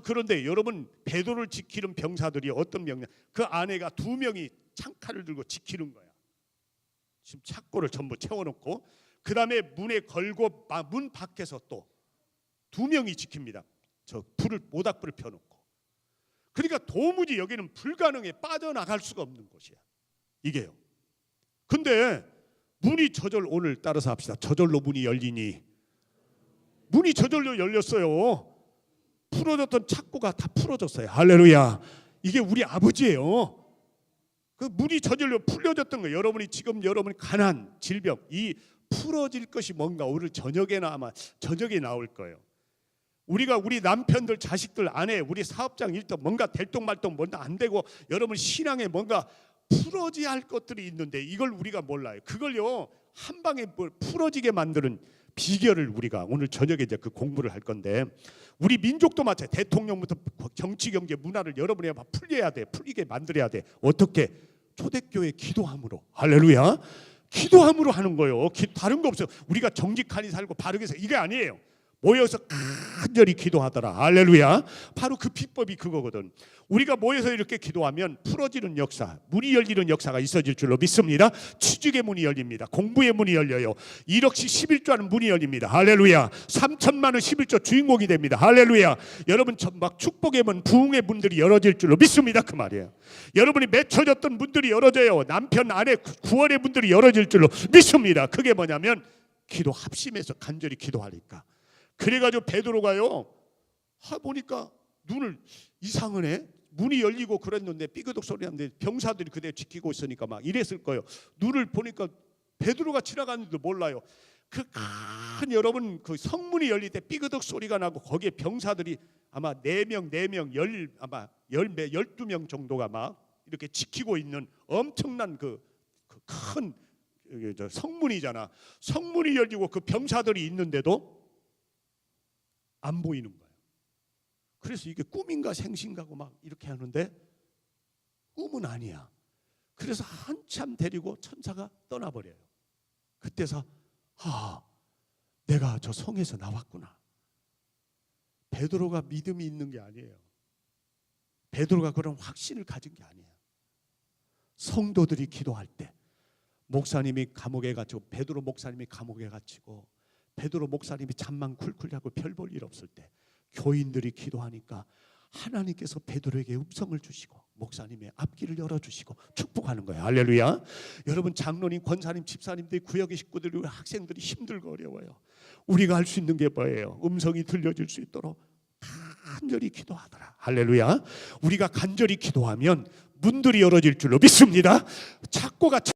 그런데 여러분 베드로를 지키는 병사들이 어떤 병냐? 그 아내가 2명이 창칼을 들고 지키는 거야. 지금 착고를 전부 채워놓고 그 다음에 문에 걸고 문 밖에서 또 2명이 지킵니다. 저 모닥불을 펴놓고. 그러니까 도무지 여기는 불가능해. 빠져나갈 수가 없는 곳이야 이게요. 근데 문이 오늘 따라서 합시다. 저절로 문이 열리니. 문이 저절로 열렸어요. 풀어졌던 착고가 다 풀어졌어요. 할렐루야. 이게 우리 아버지예요. 그 문이 저절로 풀려졌던 거예요. 여러분이 가난, 질병 이 풀어질 것이 뭔가 오늘 저녁에나 아마 저녁에 나올 거예요. 우리가 우리 남편들, 자식들, 아내, 우리 사업장 일도 뭔가 될똥말똥 뭔가 안 되고 여러분 신앙에 뭔가 풀어져야 할 것들이 있는데 이걸 우리가 몰라요. 그걸요 한 방에 풀어지게 만드는 비결을 우리가 오늘 저녁에 이제 그 공부를 할 건데 우리 민족도 마찬가지. 대통령부터 정치, 경제, 문화를 여러분이 막 풀려야 돼. 풀리게 만들어야 돼. 어떻게? 초대교회 기도함으로. 할렐루야. 기도함으로 하는 거예요. 다른 거 없어요. 우리가 정직하니 살고 바르게 살고 이게 아니에요. 모여서 간절히 기도하더라. 할렐루야. 바로 그 비법이 그거거든. 우리가 모여서 이렇게 기도하면 풀어지는 역사, 문이 열리는 역사가 있어질 줄로 믿습니다. 취직의 문이 열립니다. 공부의 문이 열려요. 1억씩 11조하는 문이 열립니다. 할렐루야. 3천만 원 11조 주인공이 됩니다. 할렐루야. 여러분 막 축복의 문, 부흥의 문들이 열어질 줄로 믿습니다. 그 말이에요. 여러분이 맺혀졌던 문들이 열어져요. 남편, 아내 구원의 문들이 열어질 줄로 믿습니다. 그게 뭐냐면 기도 합심해서 간절히 기도하니까. 그래가지고 베드로가요 보니까 눈을 이상하네. 문이 열리고 그랬는데 삐그덕 소리 나는데 병사들이 그대 지키고 있으니까 막 이랬을 거예요. 눈을 보니까 베드로가 지나가는지도 몰라요. 그 큰 여러분 그 성문이 열릴 때 삐그덕 소리가 나고 거기에 병사들이 아마 4명 아마 12명 정도가 막 이렇게 지키고 있는 엄청난 그 큰 성문이잖아. 성문이 열리고 그 병사들이 있는데도 안 보이는 거예요. 그래서 이게 꿈인가 생신가고 막 이렇게 하는데 꿈은 아니야. 그래서 한참 데리고 천사가 떠나버려요. 그때서 내가 저 성에서 나왔구나. 베드로가 믿음이 있는 게 아니에요. 베드로가 그런 확신을 가진 게 아니에요. 성도들이 기도할 때 목사님이 감옥에 갇히고 베드로 목사님이 감옥에 갇히고 베드로 목사님이 잠만 쿨쿨 자고 별 볼 일 없을 때 교인들이 기도하니까 하나님께서 베드로에게 음성을 주시고 목사님의 앞길을 열어주시고 축복하는 거예요. 할렐루야. 여러분 장로님, 권사님, 집사님들, 구역의 식구들, 학생들이 힘들고 어려워요. 우리가 할 수 있는 게 뭐예요? 음성이 들려질 수 있도록 간절히 기도하더라. 할렐루야. 우리가 간절히 기도하면 문들이 열어질 줄로 믿습니다. 착고가